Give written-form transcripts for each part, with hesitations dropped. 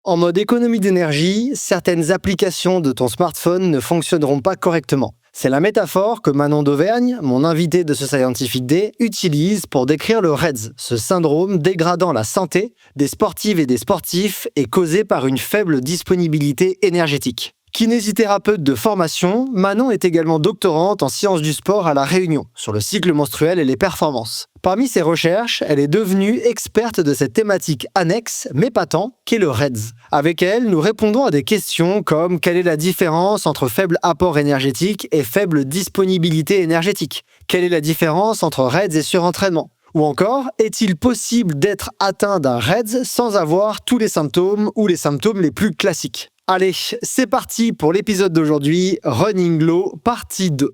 En mode économie d'énergie, certaines applications de ton smartphone ne fonctionneront pas correctement. C'est la métaphore que Manon d'Auvergne, mon invité de ce Scientific Day, utilise pour décrire le REDS, ce syndrome dégradant la santé des sportives et des sportifs et causé par une faible disponibilité énergétique. Kinésithérapeute de formation, Manon est également doctorante en sciences du sport à La Réunion, sur le cycle menstruel et les performances. Parmi ses recherches, elle est devenue experte de cette thématique annexe, mais pas tant, qu'est le REDS. Avec elle, nous répondons à des questions comme quelle est la différence entre faible apport énergétique et faible disponibilité énergétique? Quelle est la différence entre REDS et surentraînement? Ou encore, est-il possible d'être atteint d'un REDS sans avoir tous les symptômes ou les symptômes les plus classiques? Allez, c'est parti pour l'épisode d'aujourd'hui, Running Low, partie 2.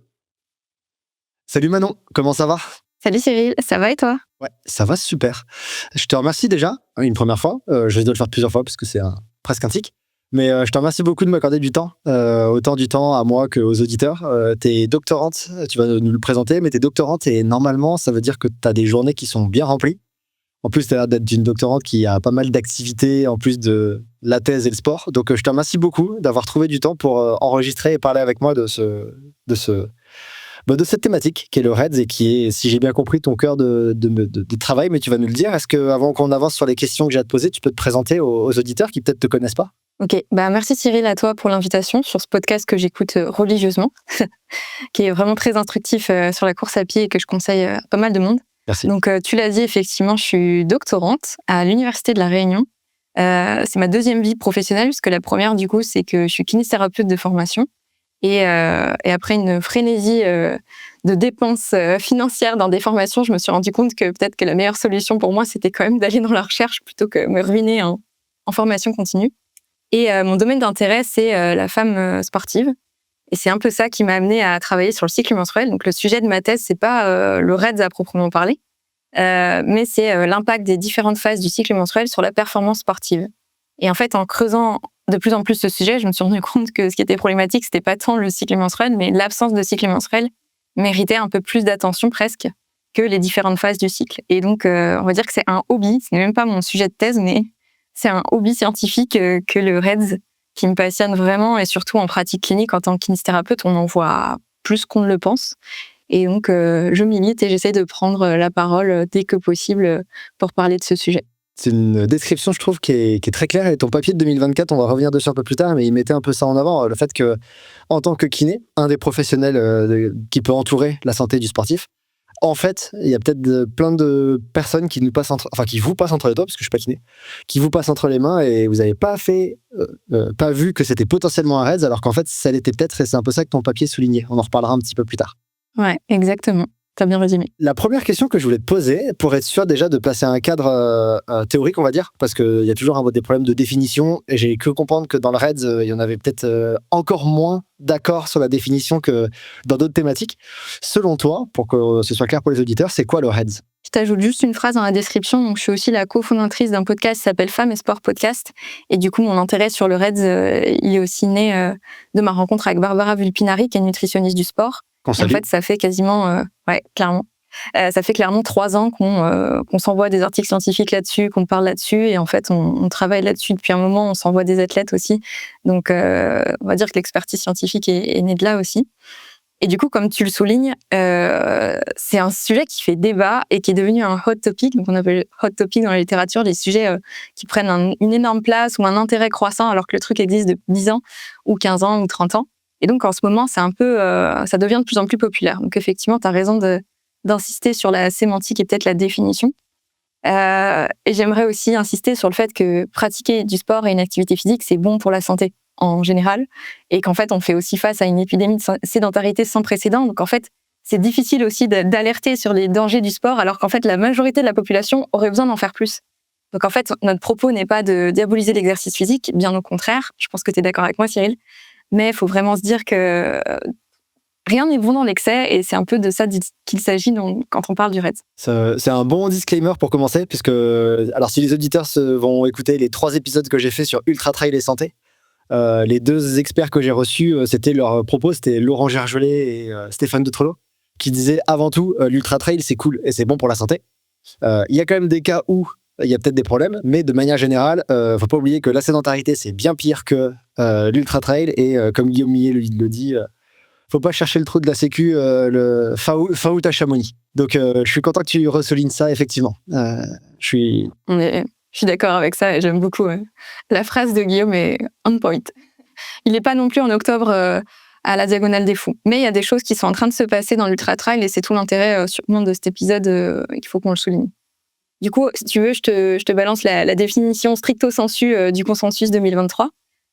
Salut Manon, comment ça va? Salut Cyril, ça va et toi? Ouais, ça va super. Je te remercie déjà, une première fois. Je dois le faire plusieurs fois parce que c'est presque un tic. Mais je te remercie beaucoup de m'accorder du temps, autant du temps à moi qu'aux auditeurs. T'es doctorante, tu vas nous le présenter, mais t'es doctorante et normalement, ça veut dire que t'as des journées qui sont bien remplies. En plus, t'as l'air d'être une doctorante qui a pas mal d'activités en plus de la thèse et le sport. Donc, je te remercie beaucoup d'avoir trouvé du temps pour enregistrer et parler avec moi de cette thématique qui est le REDS et qui est, si j'ai bien compris, ton cœur de travail. Mais tu vas nous le dire. Est-ce que, avant qu'on avance sur les questions que j'ai à te poser, tu peux te présenter aux auditeurs qui peut-être te connaissent pas? Ok, merci Cyril à toi pour l'invitation sur ce podcast que j'écoute religieusement, qui est vraiment très instructif sur la course à pied et que je conseille à pas mal de monde. Merci. Donc, tu l'as dit, effectivement, je suis doctorante à l'Université de La Réunion. C'est ma deuxième vie professionnelle, puisque la première, du coup, c'est que je suis kinésithérapeute de formation. Et après une frénésie de dépenses financières dans des formations, je me suis rendu compte que peut-être que la meilleure solution pour moi, c'était quand même d'aller dans la recherche plutôt que me ruiner en formation continue. Et mon domaine d'intérêt, c'est la femme sportive. Et c'est un peu ça qui m'a amenée à travailler sur le cycle menstruel. Donc, le sujet de ma thèse, c'est pas le REDS à proprement parler, mais c'est l'impact des différentes phases du cycle menstruel sur la performance sportive. Et en fait, en creusant de plus en plus ce sujet, je me suis rendu compte que ce qui était problématique, c'était pas tant le cycle menstruel, mais l'absence de cycle menstruel méritait un peu plus d'attention presque que les différentes phases du cycle. Et donc, on va dire que c'est un hobby. Ce n'est même pas mon sujet de thèse, mais c'est un hobby scientifique que le REDS qui me passionne vraiment, et surtout en pratique clinique, en tant que kinésithérapeute, on en voit plus qu'on ne le pense. Et donc, je milite et j'essaie de prendre la parole dès que possible pour parler de ce sujet. C'est une description, je trouve, qui est très claire. Et ton papier de 2024, on va revenir dessus un peu plus tard, mais il mettait un peu ça en avant, le fait que, en tant que kiné, un des professionnels qui peut entourer la santé du sportif, en fait, il y a peut-être plein de personnes qui vous passent entre les doigts, parce que je suis pas kiné, qui vous passent entre les mains et vous n'avez pas vu que c'était potentiellement un REDS, alors qu'en fait, ça l'était peut-être, et c'est un peu ça que ton papier soulignait. On en reparlera un petit peu plus tard. Ouais, exactement. T'as bien résumé. La première question que je voulais te poser, pour être sûr déjà de placer un cadre théorique, on va dire, parce qu'il y a toujours des problèmes de définition, et j'ai cru comprendre que dans le REDS, il y en avait peut-être encore moins d'accord sur la définition que dans d'autres thématiques. Selon toi, pour que ce soit clair pour les auditeurs, c'est quoi le REDS? Je t'ajoute juste une phrase dans la description. Donc, je suis aussi la cofondatrice d'un podcast qui s'appelle Femmes et Sport Podcast. Et du coup, mon intérêt sur le REDS, il est aussi né de ma rencontre avec Barbara Vulpinari, qui est nutritionniste du sport. En fait, ça fait quasiment, clairement. Ça fait clairement 3 ans qu'on s'envoie des articles scientifiques là-dessus, qu'on parle là-dessus. Et en fait, on travaille là-dessus depuis un moment. On s'envoie des athlètes aussi. Donc, on va dire que l'expertise scientifique est née de là aussi. Et du coup, comme tu le soulignes, c'est un sujet qui fait débat et qui est devenu un hot topic. Donc, on appelle hot topic dans la littérature les sujets qui prennent une énorme place ou un intérêt croissant alors que le truc existe depuis 10 ans ou 15 ans ou 30 ans. Et donc, en ce moment, c'est un peu, ça devient de plus en plus populaire. Donc, effectivement, tu as raison d'insister sur la sémantique et peut-être la définition. Et j'aimerais aussi insister sur le fait que pratiquer du sport et une activité physique, c'est bon pour la santé en général, et qu'en fait, on fait aussi face à une épidémie de sédentarité sans précédent. Donc, en fait, c'est difficile aussi d'alerter sur les dangers du sport, alors qu'en fait, la majorité de la population aurait besoin d'en faire plus. Donc, en fait, notre propos n'est pas de diaboliser l'exercice physique, bien au contraire. Je pense que tu es d'accord avec moi, Cyril. Mais il faut vraiment se dire que rien n'est bon dans l'excès, et c'est un peu de ça qu'il s'agit quand on parle du REDS. C'est un bon disclaimer pour commencer, puisque alors si les auditeurs vont écouter les 3 épisodes que j'ai fait sur Ultra Trail et Santé, les 2 experts que j'ai reçus, leur propos, c'était Laurent Gergelet et Stéphane de Trello, qui disaient avant tout l'Ultra Trail c'est cool et c'est bon pour la santé. Il y a quand même des cas où il y a peut-être des problèmes, mais de manière générale, faut pas oublier que la sédentarité, c'est bien pire que l'ultra-trail, et comme Guillaume Millet le dit, faut pas chercher le trou de la sécu le fin août à Chamonix. Donc, je suis content que tu ressoulignes ça, effectivement. Je suis d'accord avec ça et j'aime beaucoup. La phrase de Guillaume est on point. Il n'est pas non plus en octobre à la Diagonale des Fous. Mais il y a des choses qui sont en train de se passer dans l'ultra-trail et c'est tout l'intérêt sûrement de cet épisode qu'il faut qu'on le souligne. Du coup, si tu veux, je te balance la définition stricto sensu du consensus 2023.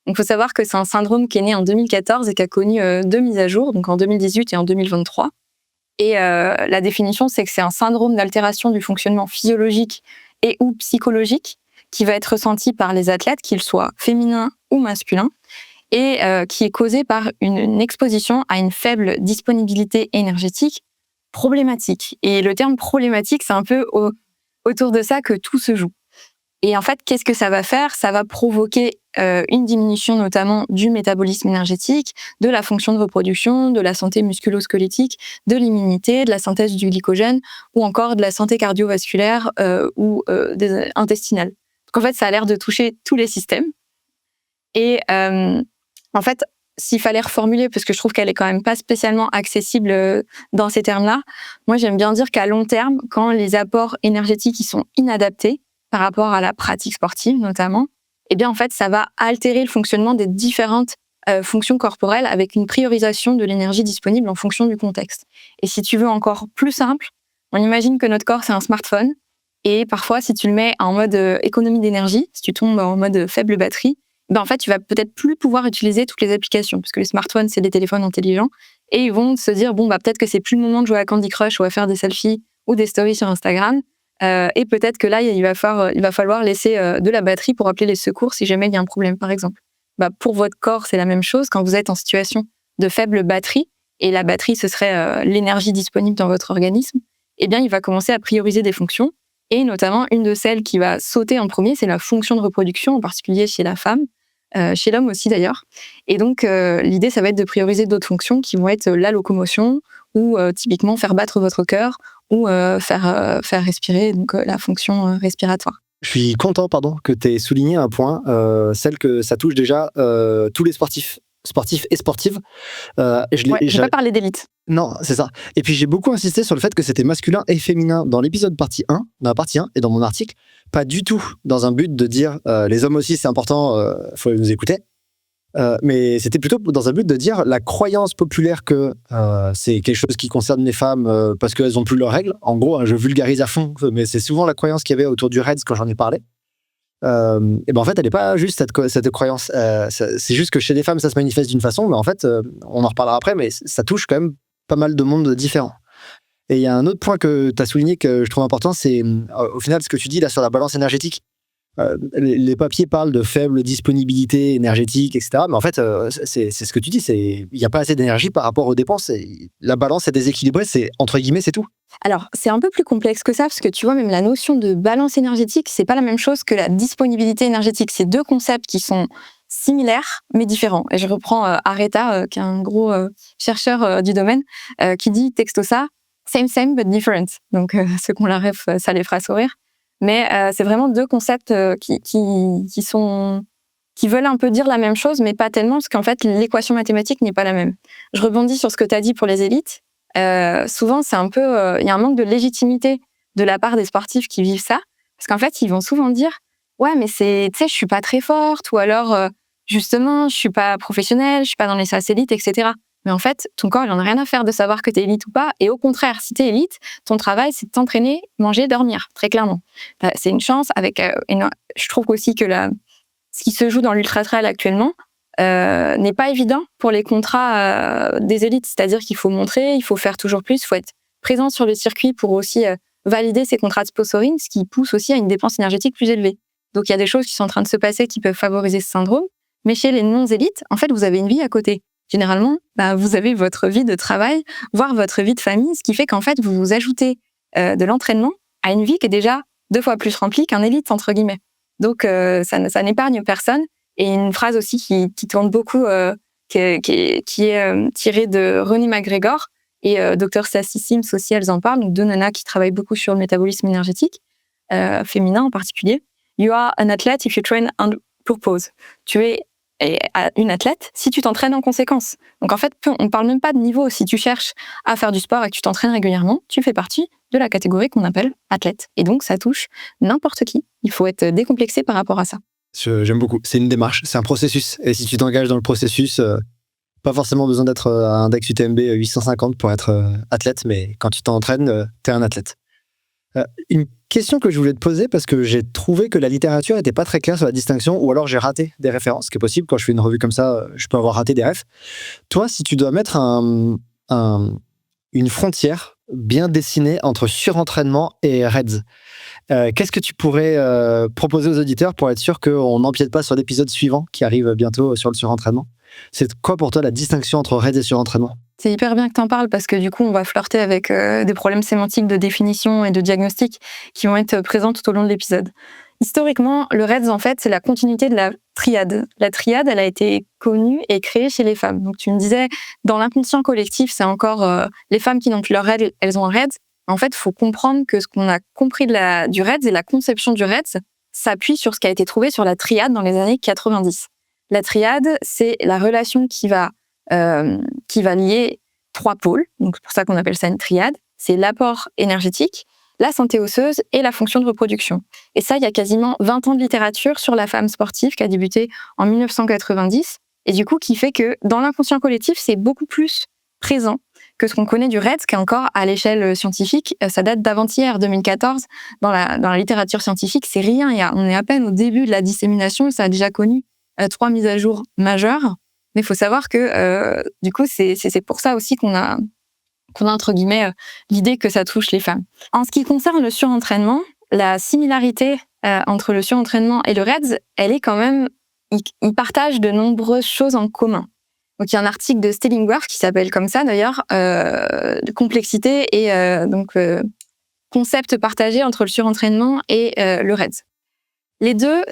Donc, il faut savoir que c'est un syndrome qui est né en 2014 et qui a connu 2 mises à jour, donc en 2018 et en 2023. Et la définition, c'est que c'est un syndrome d'altération du fonctionnement physiologique et ou psychologique qui va être ressenti par les athlètes, qu'ils soient féminins ou masculins, et qui est causé par une exposition à une faible disponibilité énergétique problématique. Et le terme problématique, c'est un peu autour de ça que tout se joue. Et en fait, qu'est-ce que ça va faire ? Ça va provoquer une diminution notamment du métabolisme énergétique, de la fonction de reproduction, de la santé musculo-squelettique, de l'immunité, de la synthèse du glycogène ou encore de la santé cardiovasculaire ou intestinale. Donc en fait, ça a l'air de toucher tous les systèmes. Et en fait, s'il fallait reformuler, parce que je trouve qu'elle est quand même pas spécialement accessible dans ces termes-là, moi j'aime bien dire qu'à long terme, quand les apports énergétiques ils sont inadaptés par rapport à la pratique sportive notamment, eh bien en fait ça va altérer le fonctionnement des différentes fonctions corporelles avec une priorisation de l'énergie disponible en fonction du contexte. Et si tu veux encore plus simple, on imagine que notre corps c'est un smartphone et parfois si tu le mets en mode économie d'énergie, si tu tombes en mode faible batterie, ben en fait, tu vas peut-être plus pouvoir utiliser toutes les applications, parce que les smartphones, c'est des téléphones intelligents, et ils vont se dire, bon, bah, peut-être que c'est plus le moment de jouer à Candy Crush ou à faire des selfies ou des stories sur Instagram, et peut-être que là, il va falloir laisser de la batterie pour appeler les secours si jamais il y a un problème, par exemple. Bah, pour votre corps, c'est la même chose quand vous êtes en situation de faible batterie, et la batterie, ce serait l'énergie disponible dans votre organisme, eh bien, il va commencer à prioriser des fonctions, et notamment, une de celles qui va sauter en premier, c'est la fonction de reproduction, en particulier chez la femme, chez l'homme aussi d'ailleurs. Et donc, l'idée, ça va être de prioriser d'autres fonctions qui vont être la locomotion ou typiquement faire battre votre cœur ou faire respirer, donc la fonction respiratoire. Je suis content, que tu aies souligné un point, celle que ça touche déjà tous les sportifs et sportives. J'ai pas parlé d'élite. Non, c'est ça. Et puis j'ai beaucoup insisté sur le fait que c'était masculin et féminin dans l'épisode partie 1, dans la partie 1 et dans mon article, pas du tout dans un but de dire les hommes aussi c'est important, faut nous écouter. Mais c'était plutôt dans un but de dire la croyance populaire que c'est quelque chose qui concerne les femmes parce qu'elles n'ont plus leurs règles. En gros, je vulgarise à fond, mais c'est souvent la croyance qu'il y avait autour du REDS quand j'en ai parlé. Et ben en fait, elle n'est pas juste cette croyance. C'est juste que chez les femmes, ça se manifeste d'une façon, mais en fait, on en reparlera après, mais ça touche quand même pas mal de monde différent. Et il y a un autre point que tu as souligné que je trouve important, c'est au final ce que tu dis là sur la balance énergétique. Les papiers parlent de faible disponibilité énergétique, etc. Mais en fait, c'est ce que tu dis, il n'y a pas assez d'énergie par rapport aux dépenses. La balance est déséquilibrée, c'est entre guillemets, c'est tout. Alors, c'est un peu plus complexe que ça, parce que tu vois, même la notion de balance énergétique, c'est pas la même chose que la disponibilité énergétique. C'est deux concepts qui sont similaires, mais différents. Et je reprends Areta, qui est un gros chercheur du domaine, qui dit texto ça, same but different. Donc, ceux qui ont la ref, ça les fera sourire. Mais c'est vraiment deux concepts qui veulent un peu dire la même chose, mais pas tellement, parce qu'en fait, l'équation mathématique n'est pas la même. Je rebondis sur ce que tu as dit pour les élites. Souvent, c'est un peu, y a un manque de légitimité de la part des sportifs qui vivent ça, parce qu'en fait, ils vont souvent dire, ouais, mais je suis pas très forte, ou alors, justement, je suis pas professionnelle, je suis pas dans les SAS élites, etc. Mais en fait, ton corps, il en a rien à faire de savoir que t'es élite ou pas, et au contraire, si t'es élite, ton travail, c'est de t'entraîner, manger, dormir, très clairement. C'est une chance avec, je trouve aussi que ce qui se joue dans l'ultra-trail actuellement, n'est pas évident pour les contrats des élites. C'est-à-dire qu'il faut montrer, il faut faire toujours plus, il faut être présent sur le circuit pour aussi valider ces contrats de sponsoring, ce qui pousse aussi à une dépense énergétique plus élevée. Donc il y a des choses qui sont en train de se passer qui peuvent favoriser ce syndrome. Mais chez les non-élites, en fait, vous avez une vie à côté. Généralement, vous avez votre vie de travail, voire votre vie de famille, ce qui fait qu'en fait, vous vous ajoutez de l'entraînement à une vie qui est déjà 2 fois plus remplie qu'un élite, entre guillemets. Donc ça n'épargne personne. Et une phrase aussi qui tourne beaucoup, qui est tirée de Ronnie McGregor et Dr Sassy Sims aussi, elles en parlent, donc deux nanas qui travaillent beaucoup sur le métabolisme énergétique. féminin en particulier. You are an athlete if you train on purpose. Tu es une athlète si tu t'entraînes en conséquence. Donc en fait, on parle même pas de niveau. Si tu cherches à faire du sport et que tu t'entraînes régulièrement, tu fais partie de la catégorie qu'on appelle athlète. Et donc ça touche n'importe qui. Il faut être décomplexé par rapport à ça. J'aime beaucoup. C'est une démarche, c'est un processus. Et si tu t'engages dans le processus, pas forcément besoin d'être à index UTMB 850 pour être athlète, mais quand tu t'entraînes, t'es un athlète. Une question que je voulais te poser, parce que j'ai trouvé que la littérature n'était pas très claire sur la distinction, ou alors j'ai raté des références, ce qui est possible. Quand je fais une revue comme ça, je peux avoir raté des refs. Toi, si tu dois mettre une frontière bien dessinée entre surentraînement et REDS, qu'est-ce que tu pourrais proposer aux auditeurs pour être sûr qu'on n'empiète pas sur l'épisode suivant qui arrive bientôt sur le surentraînement? C'est quoi pour toi la distinction entre REDS et surentraînement? C'est hyper bien que tu en parles parce que du coup, on va flirter avec des problèmes sémantiques de définition et de diagnostic qui vont être présents tout au long de l'épisode. Historiquement, le REDS, en fait, c'est la continuité de la triade. La triade, elle a été connue et créée chez les femmes. Donc, tu me disais, dans l'inconscient collectif, c'est encore les femmes qui n'ont plus leur REDS, elles ont un REDS. En fait, il faut comprendre que ce qu'on a compris du REDS et la conception du REDS s'appuie sur ce qui a été trouvé sur la triade dans les années 90. La triade, c'est la relation qui va lier 3 pôles. Donc, c'est pour ça qu'on appelle ça une triade. C'est l'apport énergétique, la santé osseuse et la fonction de reproduction. Et ça, il y a quasiment 20 ans de littérature sur la femme sportive qui a débuté en 1990 et du coup qui fait que dans l'inconscient collectif, c'est beaucoup plus présent que ce qu'on connaît du REDS, qui est encore à l'échelle scientifique, ça date d'avant-hier, 2014. Dans la littérature scientifique, c'est rien. On est à peine au début de la dissémination, ça a déjà connu 3 mises à jour majeures. Mais il faut savoir que du coup, c'est pour ça aussi qu'on a entre guillemets l'idée que ça touche les femmes. En ce qui concerne le surentraînement, la similarité entre le surentraînement et le REDS, elle est quand même, ils partagent de nombreuses choses en commun. Donc il y a un article de Stellingwerff qui s'appelle comme ça d'ailleurs, de complexité et concept partagé entre le surentraînement et le REDS. Les deux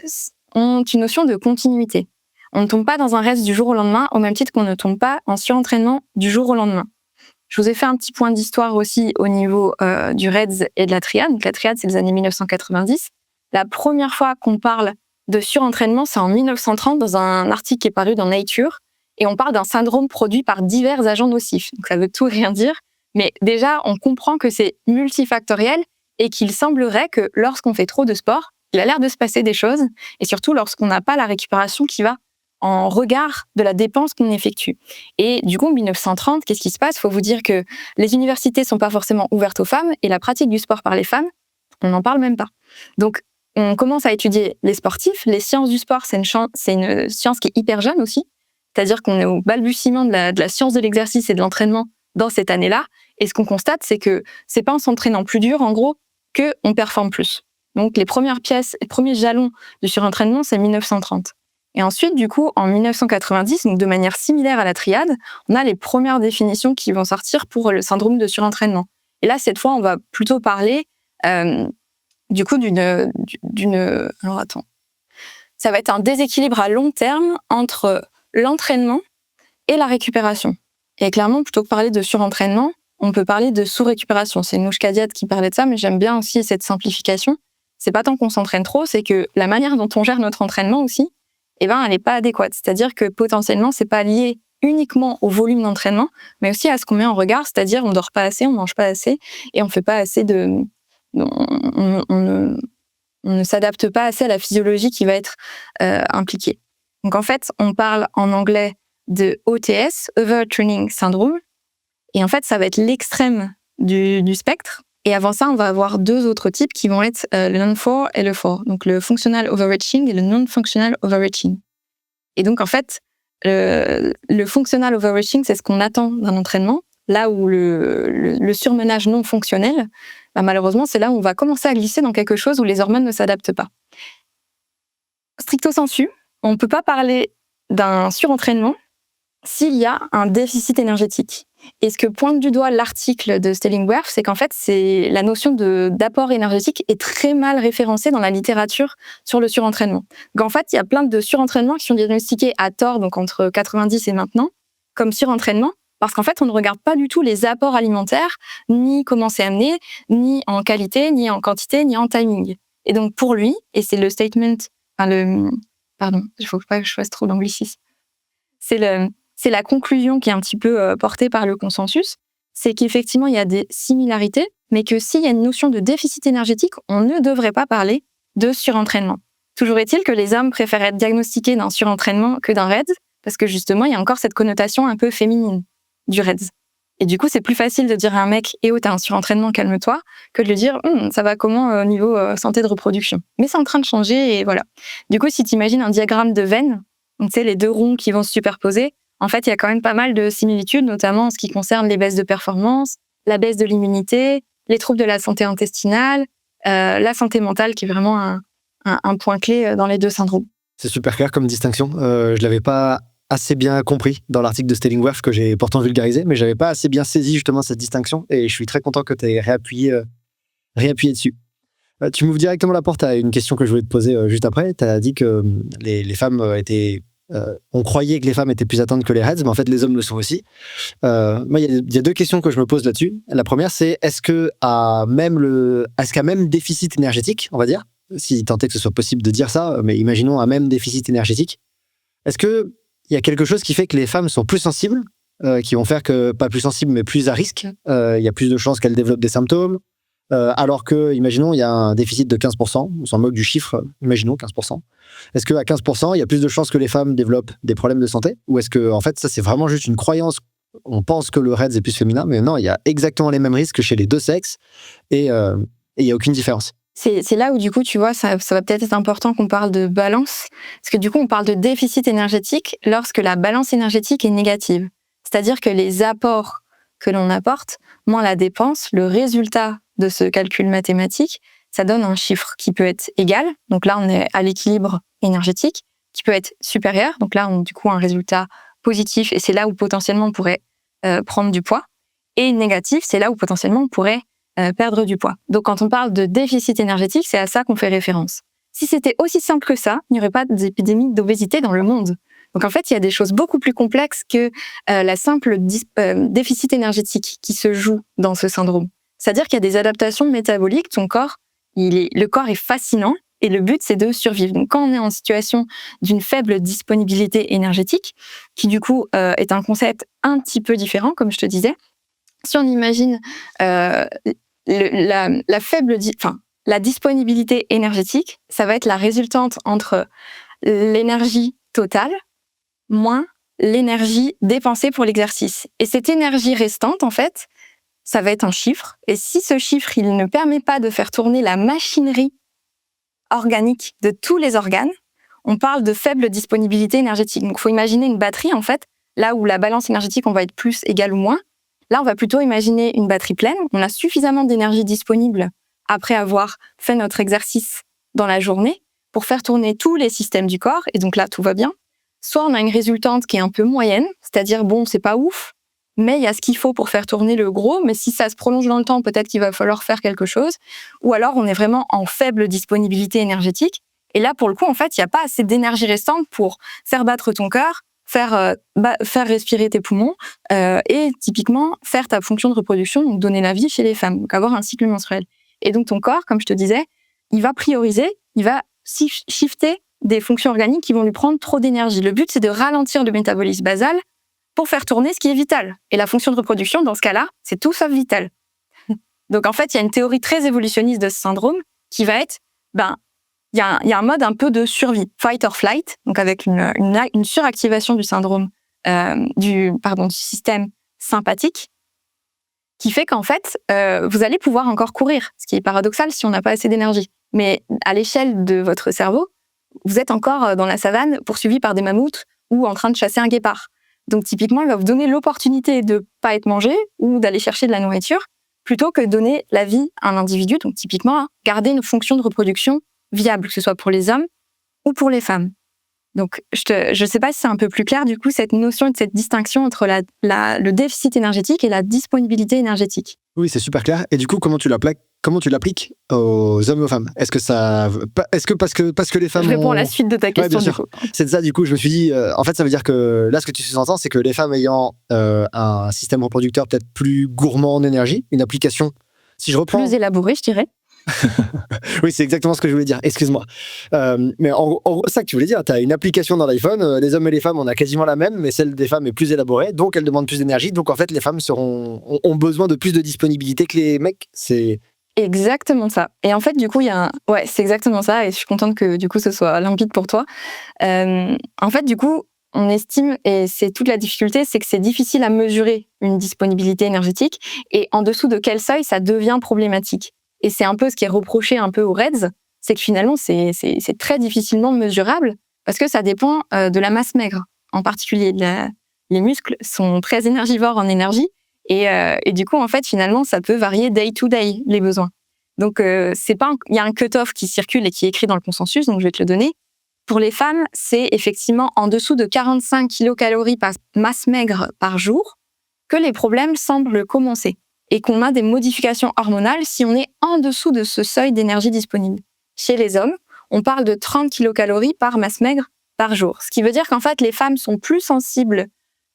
ont une notion de continuité. On ne tombe pas dans un REDS du jour au lendemain, au même titre qu'on ne tombe pas en surentraînement du jour au lendemain. Je vous ai fait un petit point d'histoire aussi au niveau du REDS et de la triade. Donc la triade, c'est les années 1990. La première fois qu'on parle de surentraînement, c'est en 1930 dans un article qui est paru dans Nature. Et on parle d'un syndrome produit par divers agents nocifs. Donc ça veut tout et rien dire. Mais déjà, on comprend que c'est multifactoriel et qu'il semblerait que lorsqu'on fait trop de sport, il a l'air de se passer des choses. Et surtout lorsqu'on n'a pas la récupération qui va en regard de la dépense qu'on effectue. Et du coup, en 1930, qu'est-ce qui se passe? Il faut vous dire que les universités ne sont pas forcément ouvertes aux femmes et la pratique du sport par les femmes, on n'en parle même pas. Donc, on commence à étudier les sportifs. Les sciences du sport, c'est une science qui est hyper jeune aussi. C'est-à-dire qu'on est au balbutiement de la science de l'exercice et de l'entraînement dans cette année-là. Et ce qu'on constate, c'est que c'est pas en s'entraînant plus dur, en gros, qu'on performe plus. Donc, les premières pièces, les premiers jalons du surentraînement, c'est 1930. Et ensuite, du coup, en 1990, donc de manière similaire à la triade, on a les premières définitions qui vont sortir pour le syndrome de surentraînement. Et là, cette fois, on va plutôt parler, du coup, alors attends. Ça va être un déséquilibre à long terme entre l'entraînement et la récupération. Et clairement, plutôt que parler de surentraînement, on peut parler de sous-récupération. C'est Noushka Diad qui parlait de ça, mais j'aime bien aussi cette simplification. C'est pas tant qu'on s'entraîne trop, c'est que la manière dont on gère notre entraînement aussi, elle n'est pas adéquate. C'est-à-dire que potentiellement, c'est pas lié uniquement au volume d'entraînement, mais aussi à ce qu'on met en regard, c'est-à-dire on dort pas assez, on mange pas assez, et on fait pas assez on ne s'adapte pas assez à la physiologie qui va être impliquée. Donc en fait, on parle en anglais de OTS, Overtraining Syndrome, et en fait, ça va être l'extrême du spectre. Et avant ça, on va avoir 2 autres types qui vont être le non-4 et le 4. Donc le functional overreaching et le non-functional overreaching. Et donc en fait, le functional overreaching, c'est ce qu'on attend d'un entraînement. Là où le surmenage non fonctionnel, malheureusement, c'est là où on va commencer à glisser dans quelque chose où les hormones ne s'adaptent pas. Stricto sensu, on ne peut pas parler d'un surentraînement s'il y a un déficit énergétique. Et ce que pointe du doigt l'article de Stellingwerff, c'est qu'en fait, la notion d'apport énergétique est très mal référencée dans la littérature sur le surentraînement. Donc en fait, il y a plein de surentraînements qui sont diagnostiqués à tort, donc entre 90 et maintenant, comme surentraînement, Parce qu'en fait, on ne regarde pas du tout les apports alimentaires, ni comment c'est amené, ni en qualité, ni en quantité, ni en timing. Et donc, pour lui, et c'est le statement, pardon, il faut pas que je fasse trop d'anglicisme. C'est la conclusion qui est un petit peu portée par le consensus, c'est qu'effectivement, il y a des similarités, mais que s'il y a une notion de déficit énergétique, on ne devrait pas parler de surentraînement. Toujours est-il que les hommes préfèrent être diagnostiqués d'un surentraînement que d'un REDS, parce que justement, il y a encore cette connotation un peu féminine du REDS. Et du coup, c'est plus facile de dire à un mec « Eh oh, t'as un surentraînement, calme-toi », que de lui dire « Ça va comment au niveau santé de reproduction ?» Mais c'est en train de changer et voilà. Du coup, si tu imagines un diagramme de veines, donc tu sais, les deux ronds qui vont se superposer, en fait, il y a quand même pas mal de similitudes, notamment en ce qui concerne les baisses de performance, la baisse de l'immunité, les troubles de la santé intestinale, la santé mentale, qui est vraiment un point clé dans les deux syndromes. C'est super clair comme distinction. Je l'avais pas assez bien compris dans l'article de Stellingwerff que j'ai pourtant vulgarisé, mais j'avais pas assez bien saisi justement cette distinction et je suis très content que tu aies réappuyé dessus. Tu m'ouvres directement la porte à une question que je voulais te poser juste après. Tu as dit que les femmes on croyait que les femmes étaient plus atteintes que les REDS, mais en fait les hommes le sont aussi. Moi, il y a deux questions que je me pose là-dessus. La première, c'est est-ce qu'à même déficit énergétique, on va dire, si tant est que ce soit possible de dire ça, mais imaginons un même déficit énergétique, est-ce qu'il y a quelque chose qui fait que les femmes sont plus sensibles, qui vont faire que, pas plus sensibles, mais plus à risque, il y a plus de chances qu'elles développent des symptômes, alors que, imaginons, il y a un déficit de 15%, on s'en moque du chiffre, imaginons 15%. Est-ce qu'à 15%, il y a plus de chances que les femmes développent des problèmes de santé? Ou est-ce que, en fait, ça, c'est vraiment juste une croyance? On pense que le REDS est plus féminin, mais non, il y a exactement les mêmes risques chez les deux sexes et il n'y a aucune différence. C'est là où, du coup, tu vois, ça va peut-être être important qu'on parle de balance. Parce que, du coup, on parle de déficit énergétique lorsque la balance énergétique est négative. C'est-à-dire que les apports que l'on apporte, moins la dépense, le résultat de ce calcul mathématique, ça donne un chiffre qui peut être égal. Donc là, on est à l'équilibre énergétique, qui peut être supérieur. Donc là, on a du coup un résultat positif et c'est là où potentiellement on pourrait prendre du poids. Et négatif, c'est là où potentiellement on pourrait perdre du poids. Donc quand on parle de déficit énergétique, c'est à ça qu'on fait référence. Si c'était aussi simple que ça, il n'y aurait pas d'épidémie d'obésité dans le monde. Donc en fait, il y a des choses beaucoup plus complexes que la simple déficit énergétique qui se joue dans ce syndrome. C'est-à-dire qu'il y a des adaptations métaboliques, ton corps, le corps est fascinant et le but, c'est de survivre. Donc quand on est en situation d'une faible disponibilité énergétique, qui du coup est un concept un petit peu différent, comme je te disais, si on imagine la disponibilité énergétique, ça va être la résultante entre l'énergie totale moins l'énergie dépensée pour l'exercice. Et cette énergie restante, en fait, ça va être un chiffre. Et si ce chiffre, il ne permet pas de faire tourner la machinerie organique de tous les organes, on parle de faible disponibilité énergétique. Donc, il faut imaginer une batterie, en fait, là où la balance énergétique, on va être plus, égal ou moins. Là, on va plutôt imaginer une batterie pleine. On a suffisamment d'énergie disponible après avoir fait notre exercice dans la journée pour faire tourner tous les systèmes du corps. Et donc là, tout va bien. Soit on a une résultante qui est un peu moyenne, c'est-à-dire, bon, c'est pas ouf, mais il y a ce qu'il faut pour faire tourner le gros. Mais si ça se prolonge dans le temps, peut-être qu'il va falloir faire quelque chose. Ou alors, on est vraiment en faible disponibilité énergétique. Et là, pour le coup, en fait, il n'y a pas assez d'énergie restante pour faire battre ton cœur, faire respirer tes poumons et typiquement faire ta fonction de reproduction, donc donner la vie chez les femmes, donc avoir un cycle menstruel. Et donc ton corps, comme je te disais, il va prioriser, il va shifter des fonctions organiques qui vont lui prendre trop d'énergie. Le but, c'est de ralentir le métabolisme basal pour faire tourner ce qui est vital. Et la fonction de reproduction, dans ce cas-là, c'est tout sauf vital. Donc en fait, il y a une théorie très évolutionniste de ce syndrome qui va être, il y a un mode un peu de survie, fight or flight, donc avec une suractivation du syndrome du système sympathique, qui fait qu'en fait, vous allez pouvoir encore courir, ce qui est paradoxal si on n'a pas assez d'énergie. Mais à l'échelle de votre cerveau, vous êtes encore dans la savane poursuivi par des mammouths ou en train de chasser un guépard. Donc typiquement, il va vous donner l'opportunité de ne pas être mangé ou d'aller chercher de la nourriture, plutôt que de donner la vie à un individu, donc typiquement garder une fonction de reproduction viable, que ce soit pour les hommes ou pour les femmes. Donc, je sais pas si c'est un peu plus clair, du coup, cette notion de cette distinction entre le déficit énergétique et la disponibilité énergétique. Oui, c'est super clair. Et du coup, comment tu l'appliques aux hommes et aux femmes? Est-ce que parce que les femmes Je réponds à la suite de ta question, bien du sûr. coup. C'est de ça, du coup, je me suis dit, en fait, ça veut dire que là, ce que tu sous-entends, c'est que les femmes ayant un système reproducteur peut-être plus gourmand en énergie, une application, si je reprends... Plus élaboré, je dirais. Oui, c'est exactement ce que je voulais dire, excuse-moi. Mais en gros, ça que tu voulais dire, tu as une application dans l'iPhone, les hommes et les femmes, on a quasiment la même, mais celle des femmes est plus élaborée, donc elle demande plus d'énergie, donc en fait, les femmes ont besoin de plus de disponibilité que les mecs. C'est exactement ça. Et en fait, du coup, ouais, c'est exactement ça, et je suis contente que, du coup, ce soit limpide pour toi. En fait, du coup, on estime, et c'est toute la difficulté, c'est que c'est difficile à mesurer une disponibilité énergétique, et en dessous de quel seuil ça devient problématique. Et c'est un peu ce qui est reproché un peu aux REDS, c'est que finalement, c'est très difficilement mesurable, parce que ça dépend de la masse maigre. En particulier, les muscles sont très énergivores en énergie, et du coup, en fait, finalement, ça peut varier day to day, les besoins. Donc, il y a un cut-off qui circule et qui est écrit dans le consensus, donc je vais te le donner. Pour les femmes, c'est effectivement en dessous de 45 kilocalories par masse maigre par jour que les problèmes semblent commencer et qu'on a des modifications hormonales si on est en dessous de ce seuil d'énergie disponible. Chez les hommes, on parle de 30 kilocalories par masse maigre par jour. Ce qui veut dire qu'en fait, les femmes sont plus sensibles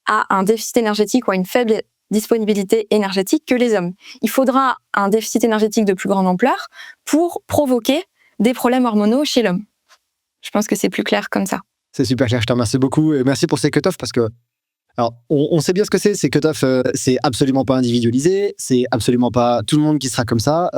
à un déficit énergétique ou à une faible disponibilité énergétique que les hommes. Il faudra un déficit énergétique de plus grande ampleur pour provoquer des problèmes hormonaux chez l'homme. Je pense que c'est plus clair comme ça. C'est super clair, je te remercie beaucoup, et merci pour ces cut-offs, parce que alors, on sait bien ce que c'est, ces cut-offs, c'est absolument pas individualisé, c'est absolument pas tout le monde qui sera comme ça.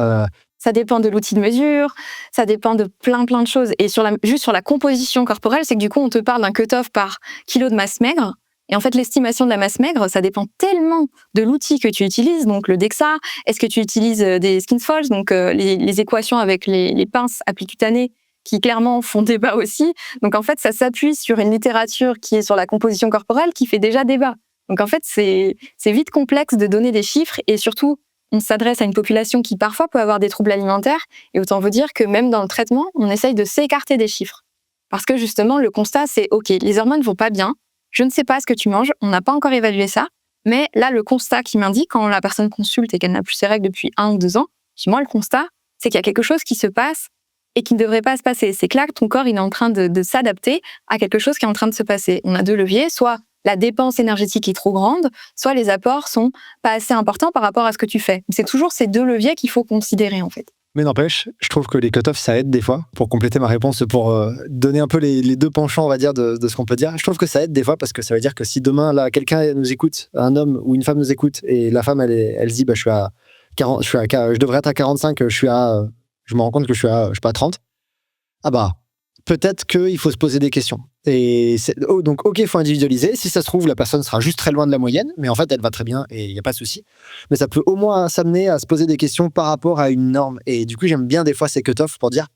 Ça dépend de l'outil de mesure, ça dépend de plein de choses. Et juste sur la composition corporelle, c'est que du coup, on te parle d'un cut-off par kilo de masse maigre. Et en fait, l'estimation de la masse maigre, ça dépend tellement de l'outil que tu utilises, donc le DEXA, est-ce que tu utilises des Skinfolds, donc les équations avec les pinces applicutanées, qui clairement font débat aussi. Donc en fait, ça s'appuie sur une littérature qui est sur la composition corporelle qui fait déjà débat. Donc en fait, c'est vite complexe de donner des chiffres, et surtout, on s'adresse à une population qui parfois peut avoir des troubles alimentaires, et autant vous dire que même dans le traitement, on essaye de s'écarter des chiffres. Parce que justement, le constat, c'est OK, les hormones vont pas bien, je ne sais pas ce que tu manges, on n'a pas encore évalué ça, mais là, le constat qui m'indique quand la personne consulte et qu'elle n'a plus ses règles depuis 1 ou 2 ans, moi, le constat, c'est qu'il y a quelque chose qui se passe et qui ne devrait pas se passer. C'est que là, ton corps, il est en train de s'adapter à quelque chose qui est en train de se passer. On a 2 leviers, soit la dépense énergétique est trop grande, soit les apports sont pas assez importants par rapport à ce que tu fais. C'est toujours ces 2 leviers qu'il faut considérer, en fait. Mais n'empêche, je trouve que les cut-offs, ça aide des fois, pour compléter ma réponse, pour donner un peu les deux penchants, on va dire, de ce qu'on peut dire. Je trouve que ça aide des fois, parce que ça veut dire que si demain, là, quelqu'un nous écoute, un homme ou une femme nous écoute, et la femme, elle se dit, bah, je devrais être à 45, je me rends compte que je suis à 30. Ah bah, peut-être qu'il faut se poser des questions. Et donc, OK, il faut individualiser. Si ça se trouve, la personne sera juste très loin de la moyenne, mais en fait, elle va très bien et il n'y a pas de souci. Mais ça peut au moins s'amener à se poser des questions par rapport à une norme. Et du coup, j'aime bien des fois ces cut-offs pour dire,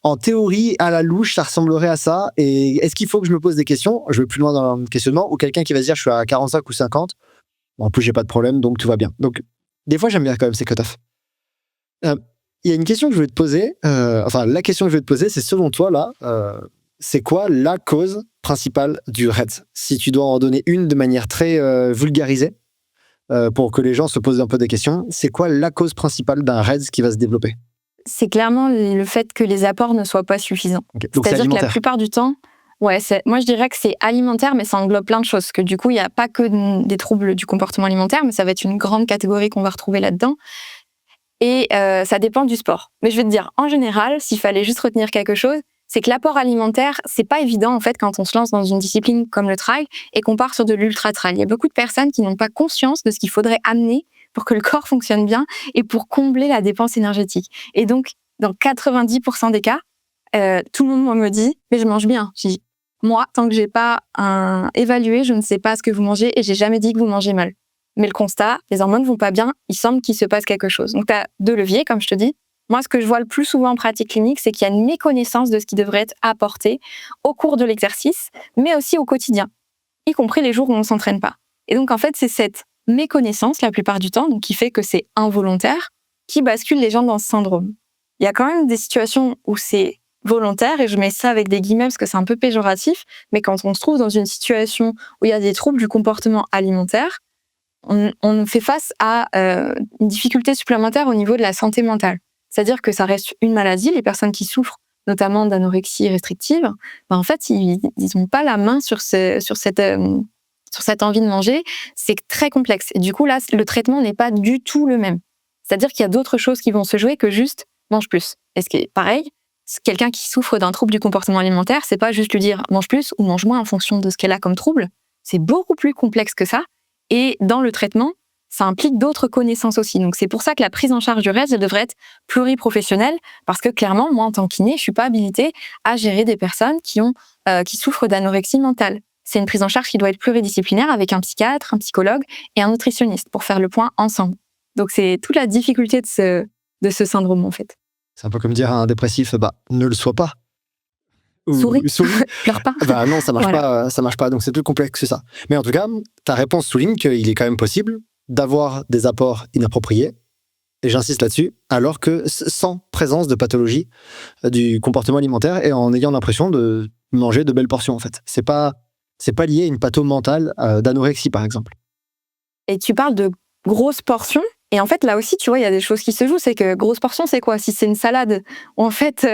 en théorie, à la louche, ça ressemblerait à ça. Et est-ce qu'il faut que je me pose des questions? Je vais plus loin dans le questionnement. Ou quelqu'un qui va se dire, je suis à 45 ou 50. Bon, en plus, j'ai pas de problème, donc tout va bien. Donc, des fois, j'aime bien quand même ces cut-offs. Il y a une question que je vais te poser. La question que je vais te poser, c'est selon toi, là, c'est quoi la cause principale du REDS? Si tu dois en donner une de manière très vulgarisée, pour que les gens se posent un peu des questions, c'est quoi la cause principale d'un REDS qui va se développer? C'est clairement le fait que les apports ne soient pas suffisants. Okay. Donc c'est-à-dire que la plupart du temps, moi je dirais que c'est alimentaire, mais ça englobe plein de choses. Que du coup, il n'y a pas que des troubles du comportement alimentaire, mais ça va être une grande catégorie qu'on va retrouver là-dedans. Et ça dépend du sport. Mais je vais te dire, en général, s'il fallait juste retenir quelque chose, c'est que l'apport alimentaire, c'est pas évident en fait quand on se lance dans une discipline comme le trail et qu'on part sur de l'ultra-trail. Il y a beaucoup de personnes qui n'ont pas conscience de ce qu'il faudrait amener pour que le corps fonctionne bien et pour combler la dépense énergétique. Et donc, dans 90% des cas, tout le monde me dit « mais je mange bien ». Je dis « moi, tant que j'ai pas évalué, je ne sais pas ce que vous mangez et j'ai jamais dit que vous mangez mal ». Mais le constat, les hormones vont pas bien, il semble qu'il se passe quelque chose. Donc, tu as 2 leviers, comme je te dis. Moi, ce que je vois le plus souvent en pratique clinique, c'est qu'il y a une méconnaissance de ce qui devrait être apporté au cours de l'exercice, mais aussi au quotidien, y compris les jours où on ne s'entraîne pas. Et donc, en fait, c'est cette méconnaissance, la plupart du temps, donc qui fait que c'est involontaire, qui bascule les gens dans ce syndrome. Il y a quand même des situations où c'est volontaire, et je mets ça avec des guillemets parce que c'est un peu péjoratif, mais quand on se trouve dans une situation où il y a des troubles du comportement alimentaire, on fait face à une difficulté supplémentaire au niveau de la santé mentale. C'est-à-dire que ça reste une maladie. Les personnes qui souffrent notamment d'anorexie restrictive, en fait, ils n'ont pas la main sur cette envie de manger. C'est très complexe. Et du coup, là, le traitement n'est pas du tout le même. C'est-à-dire qu'il y a d'autres choses qui vont se jouer que juste mange plus. Et ce qui est pareil, quelqu'un qui souffre d'un trouble du comportement alimentaire, c'est pas juste lui dire mange plus ou mange moins en fonction de ce qu'elle a comme trouble. C'est beaucoup plus complexe que ça. Et dans le traitement, ça implique d'autres connaissances aussi. Donc c'est pour ça que la prise en charge du REDS, elle devrait être pluriprofessionnelle, parce que clairement, moi en tant que kiné, je suis pas habilitée à gérer des personnes qui souffrent d'anorexie mentale. C'est une prise en charge qui doit être pluridisciplinaire avec un psychiatre, un psychologue et un nutritionniste pour faire le point ensemble. Donc c'est toute la difficulté de ce syndrome en fait. C'est un peu comme dire à un dépressif, ne le sois pas. Souris. Pleure pas. Non, ça marche pas, ça marche pas. Donc c'est plus complexe que ça. Mais en tout cas, ta réponse souligne qu'il est quand même possible d'avoir des apports inappropriés, et j'insiste là-dessus, alors que sans présence de pathologie du comportement alimentaire et en ayant l'impression de manger de belles portions en fait. C'est pas lié à une patho mentale d'anorexie par exemple. Et tu parles de grosses portions. Et en fait, là aussi, tu vois, il y a des choses qui se jouent. C'est que grosse portion, c'est quoi? Si c'est une salade où en fait,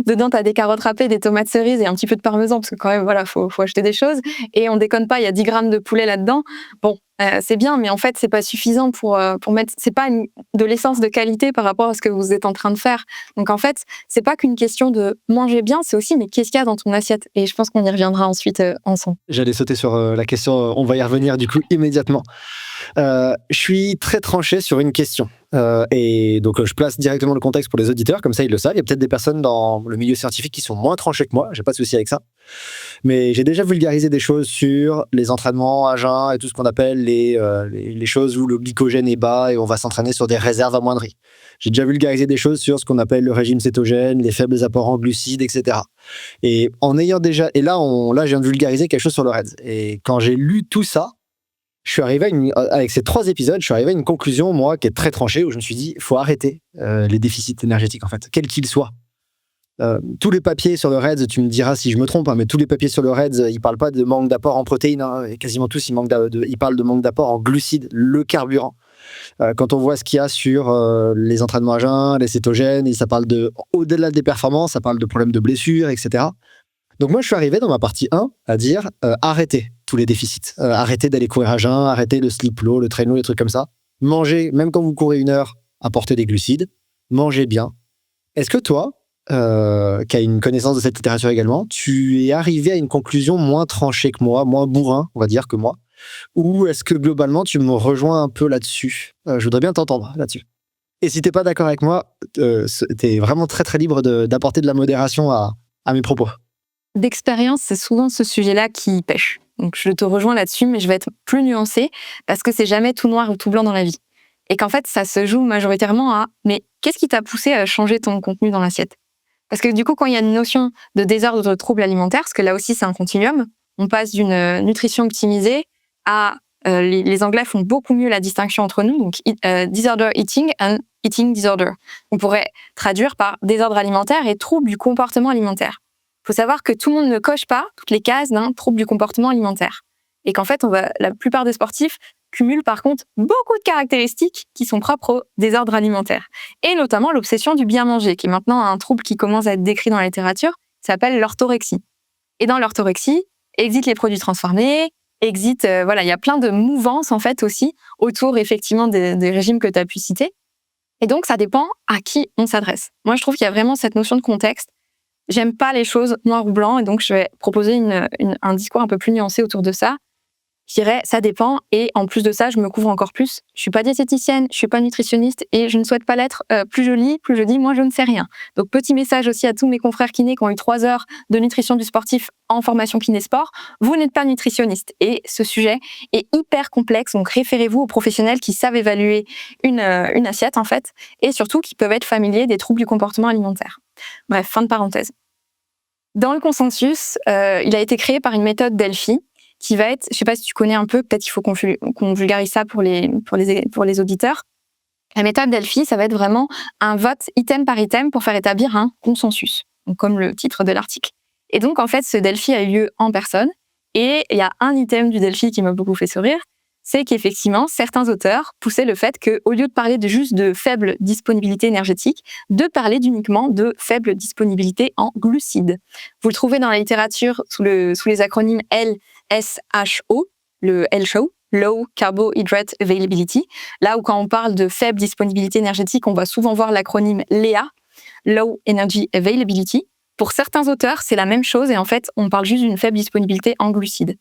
dedans, t'as des carottes râpées, des tomates cerises et un petit peu de parmesan, parce que quand même, voilà, faut acheter des choses. Et on déconne pas, il y a 10 grammes de poulet là-dedans. Bon, c'est bien, mais en fait, c'est pas suffisant pour mettre. C'est pas de l'essence de qualité par rapport à ce que vous êtes en train de faire. Donc en fait, c'est pas qu'une question de manger bien, c'est aussi, mais qu'est-ce qu'il y a dans ton assiette? Et je pense qu'on y reviendra ensuite ensemble. J'allais sauter sur la question, on va y revenir du coup immédiatement. Je suis très tranché sur une question. Et donc, je place directement le contexte pour les auditeurs, comme ça ils le savent. Il y a peut-être des personnes dans le milieu scientifique qui sont moins tranchées que moi, j'ai pas de souci avec ça. Mais j'ai déjà vulgarisé des choses sur les entraînements à jeun et tout ce qu'on appelle les choses où le glycogène est bas et on va s'entraîner sur des réserves amoindries. J'ai déjà vulgarisé des choses sur ce qu'on appelle le régime cétogène, les faibles apports en glucides, etc. Et en ayant déjà... Et là, je viens de vulgariser quelque chose sur le REDS. Et quand j'ai lu tout ça, je suis arrivé avec ces 3 épisodes, je suis arrivé à une conclusion, moi, qui est très tranchée, où je me suis dit, il faut arrêter les déficits énergétiques, en fait, quels qu'ils soient. Tous les papiers sur le REDS, tu me diras si je me trompe, hein, mais tous les papiers sur le REDS, ils parlent pas de manque d'apport en protéines, hein, et quasiment tous, ils parlent de manque d'apport en glucides, le carburant. Quand on voit ce qu'il y a sur les entraînements à jeun, les cétogènes, et ça parle au-delà des performances, ça parle de problèmes de blessures, etc. Donc moi, je suis arrivé dans ma partie 1 à dire arrêtez tous les déficits. Arrêtez d'aller courir à jeun, arrêtez le slip low, le traîneau, les trucs comme ça. Mangez, même quand vous courez 1 heure, apportez des glucides. Mangez bien. Est-ce que toi, qui as une connaissance de cette littérature également, tu es arrivé à une conclusion moins tranchée que moi, moins bourrin, on va dire, que moi? Ou est-ce que globalement, tu me rejoins un peu là-dessus? Je voudrais bien t'entendre là-dessus. Et si t'es pas d'accord avec moi, t'es vraiment très très libre d'apporter de la modération à mes propos. D'expérience, c'est souvent ce sujet-là qui pêche. Donc je te rejoins là-dessus, mais je vais être plus nuancée parce que c'est jamais tout noir ou tout blanc dans la vie. Et qu'en fait, ça se joue majoritairement à mais qu'est-ce qui t'a poussé à changer ton contenu dans l'assiette? Parce que du coup, quand il y a une notion de désordre de trouble alimentaire, parce que là aussi c'est un continuum, on passe d'une nutrition optimisée à les Anglais font beaucoup mieux la distinction entre nous, donc disorder eating and eating disorder. On pourrait traduire par désordre alimentaire et trouble du comportement alimentaire. Il faut savoir que tout le monde ne coche pas toutes les cases d'un trouble du comportement alimentaire. Et qu'en fait, la plupart des sportifs cumulent par contre beaucoup de caractéristiques qui sont propres au désordre alimentaire. Et notamment l'obsession du bien manger, qui est maintenant un trouble qui commence à être décrit dans la littérature, s'appelle l'orthorexie. Et dans l'orthorexie, exit les produits transformés, il y a plein de mouvances en fait aussi autour effectivement des régimes que tu as pu citer. Et donc, ça dépend à qui on s'adresse. Moi, je trouve qu'il y a vraiment cette notion de contexte. J'aime pas les choses noir ou blanc, et donc je vais proposer un discours un peu plus nuancé autour de ça. Je dirais, ça dépend, et en plus de ça, je me couvre encore plus. Je suis pas diététicienne, je suis pas nutritionniste, et je ne souhaite pas l'être. Plus je dis, moi je ne sais rien. Donc petit message aussi à tous mes confrères kinés qui ont eu 3 heures de nutrition du sportif en formation kiné-sport, vous n'êtes pas nutritionniste, et ce sujet est hyper complexe, donc référez-vous aux professionnels qui savent évaluer une assiette en fait, et surtout qui peuvent être familiers des troubles du comportement alimentaire. Bref, fin de parenthèse. Dans le consensus, il a été créé par une méthode Delphi, qui va être, je sais pas si tu connais un peu, peut-être qu'il faut qu'on vulgarise ça pour les auditeurs. La méthode Delphi, ça va être vraiment un vote item par item pour faire établir un consensus. donc comme le titre de l'article. Et donc, en fait, ce Delphi a eu lieu en personne. Et il y a un item du Delphi qui m'a beaucoup fait sourire, c'est qu'effectivement, certains auteurs poussaient le fait qu'au lieu de parler juste de faible disponibilité énergétique, de parler uniquement de faible disponibilité en glucides. Vous le trouvez dans la littérature sous les acronymes LSHO, le LSHO, Low Carbohydrate Availability. Là où quand on parle de faible disponibilité énergétique, on va souvent voir l'acronyme LEA, Low Energy Availability. Pour certains auteurs, c'est la même chose et en fait, on parle juste d'une faible disponibilité en glucides.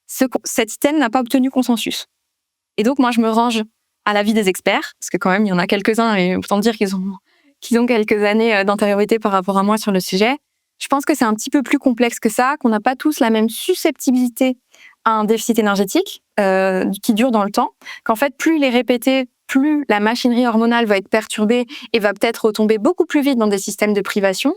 Cet item n'a pas obtenu consensus. Et donc, moi, je me range à l'avis des experts, parce que quand même, il y en a quelques-uns, et autant dire qu'ils ont quelques années d'antériorité par rapport à moi sur le sujet. Je pense que c'est un petit peu plus complexe que ça, qu'on n'a pas tous la même susceptibilité à un déficit énergétique qui dure dans le temps, qu'en fait, plus il est répété, plus la machinerie hormonale va être perturbée et va peut-être retomber beaucoup plus vite dans des systèmes de privation.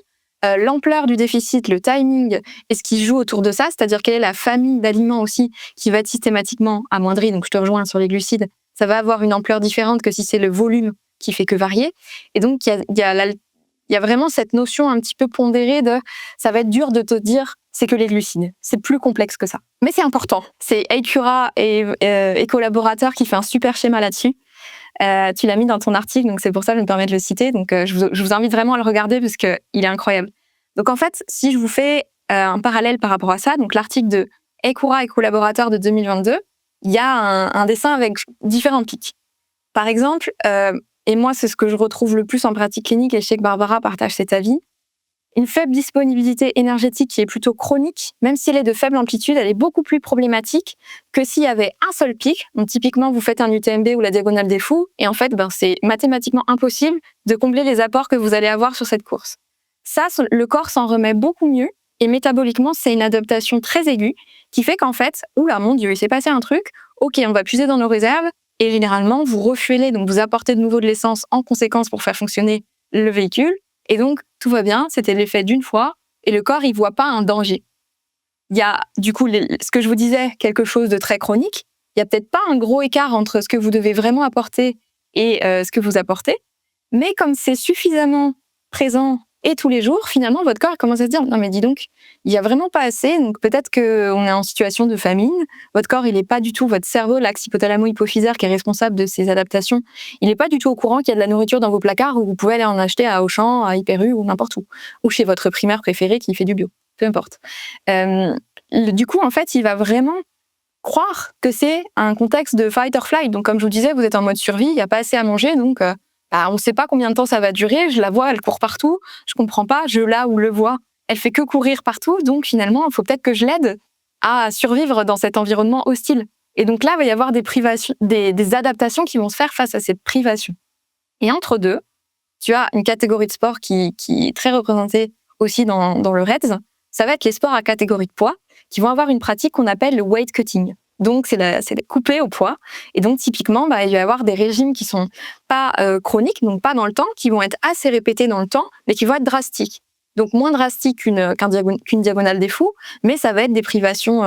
L'ampleur du déficit, le timing et ce qui joue autour de ça, c'est-à-dire quelle est la famille d'aliments aussi qui va être systématiquement amoindrie. Donc, je te rejoins sur les glucides, ça va avoir une ampleur différente que si c'est le volume qui fait que varier. Et donc, il y a vraiment cette notion un petit peu pondérée de ça va être dur de te dire c'est que les glucides. C'est plus complexe que ça. Mais c'est important. C'est Eikura et collaborateurs qui fait un super schéma là-dessus. Tu l'as mis dans ton article, donc c'est pour ça que je me permets de le citer. Donc, je vous invite vraiment à le regarder parce qu'il est incroyable. Donc, en fait, si je vous fais un parallèle par rapport à ça, donc l'article de Eikura et collaborateurs de 2022, il y a un dessin avec différents pics. Par exemple, et moi, c'est ce que je retrouve le plus en pratique clinique, et je sais que Barbara partage cet avis, une faible disponibilité énergétique qui est plutôt chronique, même si elle est de faible amplitude, elle est beaucoup plus problématique que s'il y avait un seul pic. Donc typiquement, vous faites un UTMB ou la diagonale des fous, et en fait, c'est mathématiquement impossible de combler les apports que vous allez avoir sur cette course. Ça, le corps s'en remet beaucoup mieux, et métaboliquement, c'est une adaptation très aiguë qui fait qu'en fait, oula, mon Dieu, il s'est passé un truc, ok, on va puiser dans nos réserves, et généralement, vous refuelez, donc vous apportez de nouveau de l'essence en conséquence pour faire fonctionner le véhicule. Et donc, tout va bien, c'était l'effet d'une fois, et le corps, il voit pas un danger. Il y a, du coup, ce que je vous disais, quelque chose de très chronique. Il y a peut-être pas un gros écart entre ce que vous devez vraiment apporter et ce que vous apportez, mais comme c'est suffisamment présent et tous les jours, finalement, votre corps commence à se dire « Non, mais dis donc, il y a vraiment pas assez, donc peut-être qu'on est en situation de famine. Votre corps, il est pas du tout, votre cerveau, l'axe hypothalamo-hypophysaire qui est responsable de ces adaptations, il est pas du tout au courant qu'il y a de la nourriture dans vos placards où vous pouvez aller en acheter à Auchan, à Hyper U ou n'importe où. Ou chez votre primaire préféré qui fait du bio. Peu importe. Du coup, en fait, il va vraiment croire que c'est un contexte de fight or flight. Donc, comme je vous disais, vous êtes en mode survie, il n'y a pas assez à manger, donc on ne sait pas combien de temps ça va durer. Je la vois, elle court partout, je comprends pas, je la ou le vois, elle fait que courir partout, donc finalement, il faut peut-être que je l'aide à survivre dans cet environnement hostile. Et donc là, il va y avoir des privations, des adaptations qui vont se faire face à cette privation. Et entre deux, tu as une catégorie de sport qui est très représentée aussi dans le REDS. Ça va être les sports à catégorie de poids qui vont avoir une pratique qu'on appelle le weight cutting. Donc, c'est couper au poids. Et donc, typiquement, il va y avoir des régimes qui sont pas chroniques, donc pas dans le temps, qui vont être assez répétés dans le temps, mais qui vont être drastiques. Donc, moins drastiques qu'une diagonale des fous, mais ça va être des privations,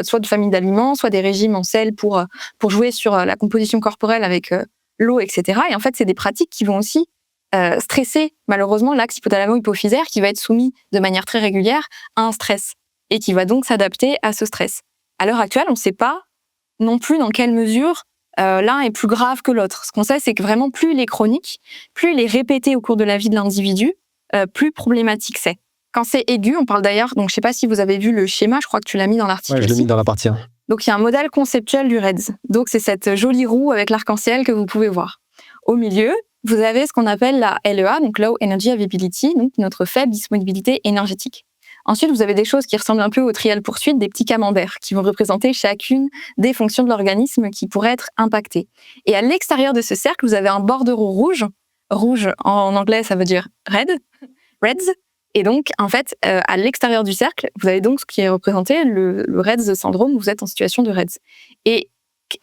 soit de famille d'aliments, soit des régimes en sel pour jouer sur la composition corporelle avec l'eau, etc. Et en fait, c'est des pratiques qui vont aussi stresser, malheureusement, l'axe hypothalamo-hypophysaire qui va être soumis de manière très régulière à un stress et qui va donc s'adapter à ce stress. À l'heure actuelle, on ne sait pas non plus dans quelle mesure l'un est plus grave que l'autre. Ce qu'on sait, c'est que vraiment, plus il est chronique, plus il est répété au cours de la vie de l'individu, plus problématique c'est. Quand c'est aigu, on parle d'ailleurs, donc je ne sais pas si vous avez vu le schéma, je crois que tu l'as mis dans l'article. Ouais, je l'ai mis dans la partie 1. Donc il y a un modèle conceptuel du REDS. Donc c'est cette jolie roue avec l'arc-en-ciel que vous pouvez voir. Au milieu, vous avez ce qu'on appelle la LEA, donc Low Energy Availability, donc notre faible disponibilité énergétique. Ensuite, vous avez des choses qui ressemblent un peu au trial poursuite, des petits camemberts qui vont représenter chacune des fonctions de l'organisme qui pourraient être impactées. Et à l'extérieur de ce cercle, vous avez un bordereau rouge. Rouge, en anglais, ça veut dire red, REDS. Et donc, en fait, à l'extérieur du cercle, vous avez donc ce qui est représenté, le REDS syndrome, vous êtes en situation de REDS. Et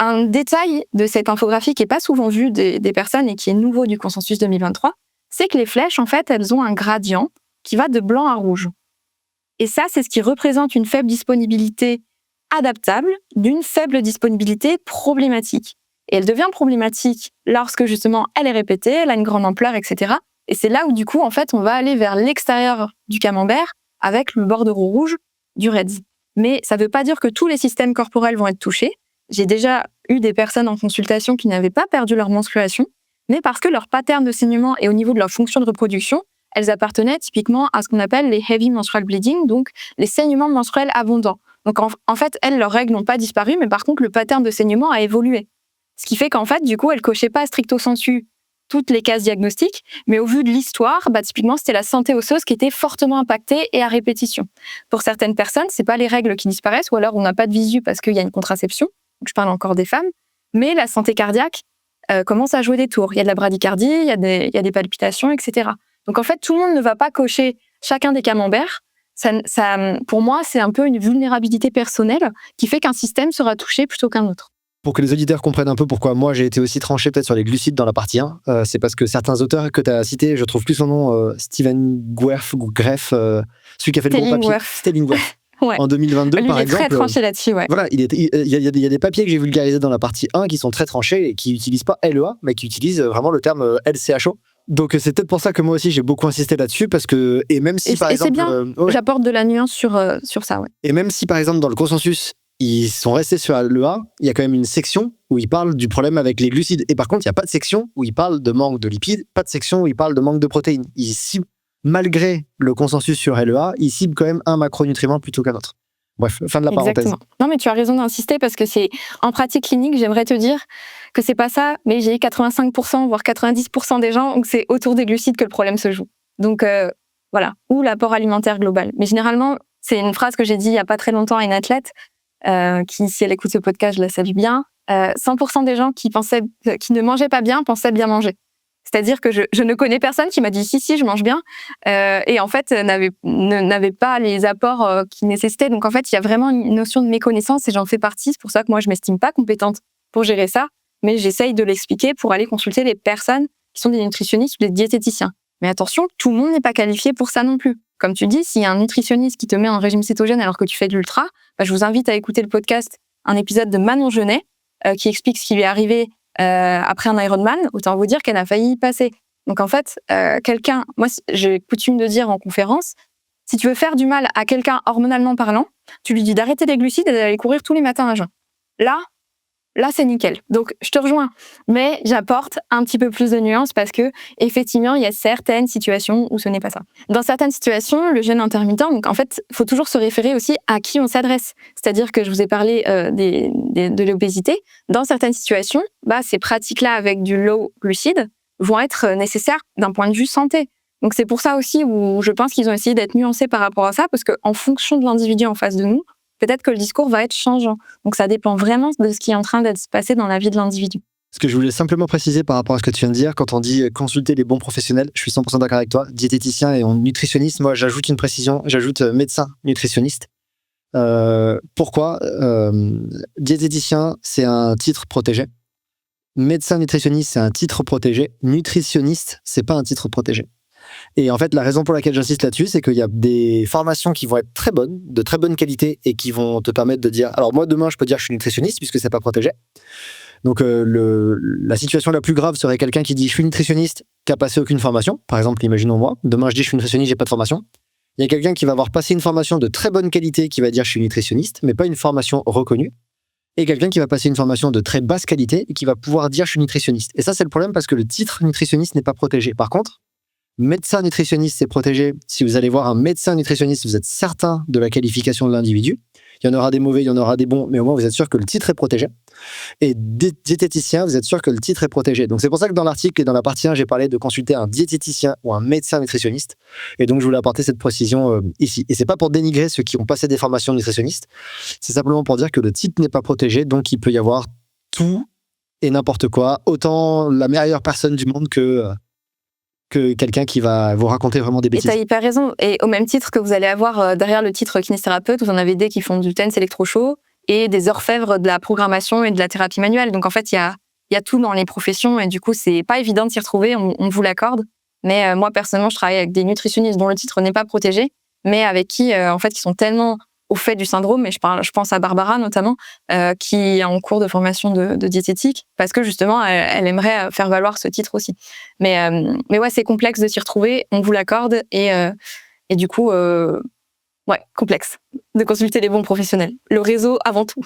un détail de cette infographie qui n'est pas souvent vu des personnes et qui est nouveau du consensus 2023, c'est que les flèches, en fait, elles ont un gradient qui va de blanc à rouge. Et ça, c'est ce qui représente une faible disponibilité adaptable d'une faible disponibilité problématique. Et elle devient problématique lorsque, justement, elle est répétée, elle a une grande ampleur, etc. Et c'est là où, du coup, en fait, on va aller vers l'extérieur du camembert avec le bordereau rouge du REDS. Mais ça ne veut pas dire que tous les systèmes corporels vont être touchés. J'ai déjà eu des personnes en consultation qui n'avaient pas perdu leur menstruation, mais parce que leur pattern de saignement et au niveau de leur fonction de reproduction, elles appartenaient typiquement à ce qu'on appelle les heavy menstrual bleeding, donc les saignements menstruels abondants. Donc en fait, elles, leurs règles n'ont pas disparu, mais par contre, le pattern de saignement a évolué. Ce qui fait qu'en fait, du coup, elles cochaient pas stricto sensu toutes les cases diagnostiques, mais au vu de l'histoire, typiquement, c'était la santé osseuse qui était fortement impactée et à répétition. Pour certaines personnes, c'est pas les règles qui disparaissent, ou alors on n'a pas de visu parce qu'il y a une contraception, donc je parle encore des femmes, mais la santé cardiaque commence à jouer des tours. Il y a de la bradycardie, il y a des palpitations, etc. Donc en fait, tout le monde ne va pas cocher chacun des camemberts. Ça, pour moi, c'est un peu une vulnérabilité personnelle qui fait qu'un système sera touché plutôt qu'un autre. Pour que les auditeurs comprennent un peu pourquoi moi j'ai été aussi tranché peut-être sur les glucides dans la partie 1, c'est parce que certains auteurs que tu as cités, je trouve plus son nom, Steven Guerf ou Greff, celui qui a fait le bon papier. Stellingwerth. Ouais. En 2022, lui, par exemple. Il est très tranché là-dessus, ouais. Voilà, il y a des papiers que j'ai vulgarisés dans la partie 1 qui sont très tranchés et qui n'utilisent pas LEA, mais qui utilisent vraiment le terme LCHO. Donc c'est peut-être pour ça que moi aussi j'ai beaucoup insisté là-dessus, parce que, et même si par exemple... c'est bien, j'apporte de la nuance sur ça, ouais. Et même si par exemple dans le consensus, ils sont restés sur LEA, il y a quand même une section où ils parlent du problème avec les glucides. Et par contre, il n'y a pas de section où ils parlent de manque de lipides, pas de section où ils parlent de manque de protéines. Ils ciblent, malgré le consensus sur LEA, ils ciblent quand même un macronutriment plutôt qu'un autre. Bref, fin de la parenthèse. Exactement. Non, mais tu as raison d'insister parce que c'est en pratique clinique, j'aimerais te dire que c'est pas ça, mais j'ai 85%, voire 90% des gens où c'est autour des glucides que le problème se joue. Donc voilà, ou l'apport alimentaire global. Mais généralement, c'est une phrase que j'ai dit il y a pas très longtemps à une athlète qui, si elle écoute ce podcast, je la salue bien. 100% des gens qui ne mangeaient pas bien pensaient bien manger. C'est-à-dire que je ne connais personne qui m'a dit si je mange bien et en fait n'avait pas les apports qui nécessitaient. Donc en fait il y a vraiment une notion de méconnaissance et j'en fais partie. C'est pour ça que moi je m'estime pas compétente pour gérer ça, mais j'essaye de l'expliquer pour aller consulter les personnes qui sont des nutritionnistes ou des diététiciens. Mais attention, tout le monde n'est pas qualifié pour ça non plus. Comme tu dis, s'il y a un nutritionniste qui te met en régime cétogène alors que tu fais de l'ultra, je vous invite à écouter le podcast, un épisode de Manon Genet qui explique ce qui lui est arrivé après un Ironman. Autant vous dire qu'elle a failli y passer. Donc en fait, moi j'ai coutume de dire en conférence, si tu veux faire du mal à quelqu'un hormonalement parlant, tu lui dis d'arrêter les glucides et d'aller courir tous les matins à jeun. Là, c'est nickel. Donc, je te rejoins. Mais j'apporte un petit peu plus de nuances parce que, effectivement, il y a certaines situations où ce n'est pas ça. Dans certaines situations, le jeûne intermittent, donc en fait, il faut toujours se référer aussi à qui on s'adresse. C'est-à-dire que je vous ai parlé de l'obésité. Dans certaines situations, ces pratiques-là avec du low glucide vont être nécessaires d'un point de vue santé. Donc, c'est pour ça aussi où je pense qu'ils ont essayé d'être nuancés par rapport à ça parce qu'en fonction de l'individu en face de nous, peut-être que le discours va être changeant. Donc ça dépend vraiment de ce qui est en train d'être passé dans la vie de l'individu. Ce que je voulais simplement préciser par rapport à ce que tu viens de dire, quand on dit consulter les bons professionnels, je suis 100% d'accord avec toi, diététicien et nutritionniste, moi j'ajoute une précision, j'ajoute médecin nutritionniste. Pourquoi diététicien, c'est un titre protégé. Médecin nutritionniste, c'est un titre protégé. Nutritionniste, c'est pas un titre protégé. Et en fait, la raison pour laquelle j'insiste là-dessus, c'est qu'il y a des formations qui vont être très bonnes, de très bonne qualité, et qui vont te permettre de dire... Alors moi, demain, je peux dire que je suis nutritionniste, puisque c'est pas protégé. Donc la situation la plus grave serait quelqu'un qui dit « je suis nutritionniste », qui a passé aucune formation. Par exemple, imaginons moi, demain je dis « je suis nutritionniste, j'ai pas de formation ». Il y a quelqu'un qui va avoir passé une formation de très bonne qualité, qui va dire « je suis nutritionniste », mais pas une formation reconnue. Et quelqu'un qui va passer une formation de très basse qualité, et qui va pouvoir dire « je suis nutritionniste ». Et ça, c'est le problème, parce que le titre nutritionniste n'est pas protégé. Par contre, médecin nutritionniste, c'est protégé. Si vous allez voir un médecin nutritionniste, vous êtes certain de la qualification de l'individu. Il y en aura des mauvais, il y en aura des bons, mais au moins vous êtes sûr que le titre est protégé. Et diététicien, vous êtes sûr que le titre est protégé. Donc c'est pour ça que dans l'article et dans la partie 1, j'ai parlé de consulter un diététicien ou un médecin nutritionniste. Et donc je voulais apporter cette précision ici. Et c'est pas pour dénigrer ceux qui ont passé des formations nutritionnistes. C'est simplement pour dire que le titre n'est pas protégé, donc il peut y avoir tout et n'importe quoi. Autant la meilleure personne du monde que quelqu'un qui va vous raconter vraiment des bêtises. Et tu as hyper raison. Et au même titre que vous allez avoir derrière le titre kinésithérapeute, vous en avez des qui font du TENS électrochaud et des orfèvres de la programmation et de la thérapie manuelle. Donc en fait, il y a tout dans les professions et du coup, c'est pas évident de s'y retrouver, on vous l'accorde. Mais moi, personnellement, je travaille avec des nutritionnistes dont le titre n'est pas protégé, mais avec qui, en fait, qui sont tellement au fait du syndrome, mais je pense à Barbara notamment, qui est en cours de formation de diététique, parce que justement, elle aimerait faire valoir ce titre aussi. Mais ouais, c'est complexe de s'y retrouver, on vous l'accorde, et du coup, ouais, complexe de consulter les bons professionnels. Le réseau avant tout.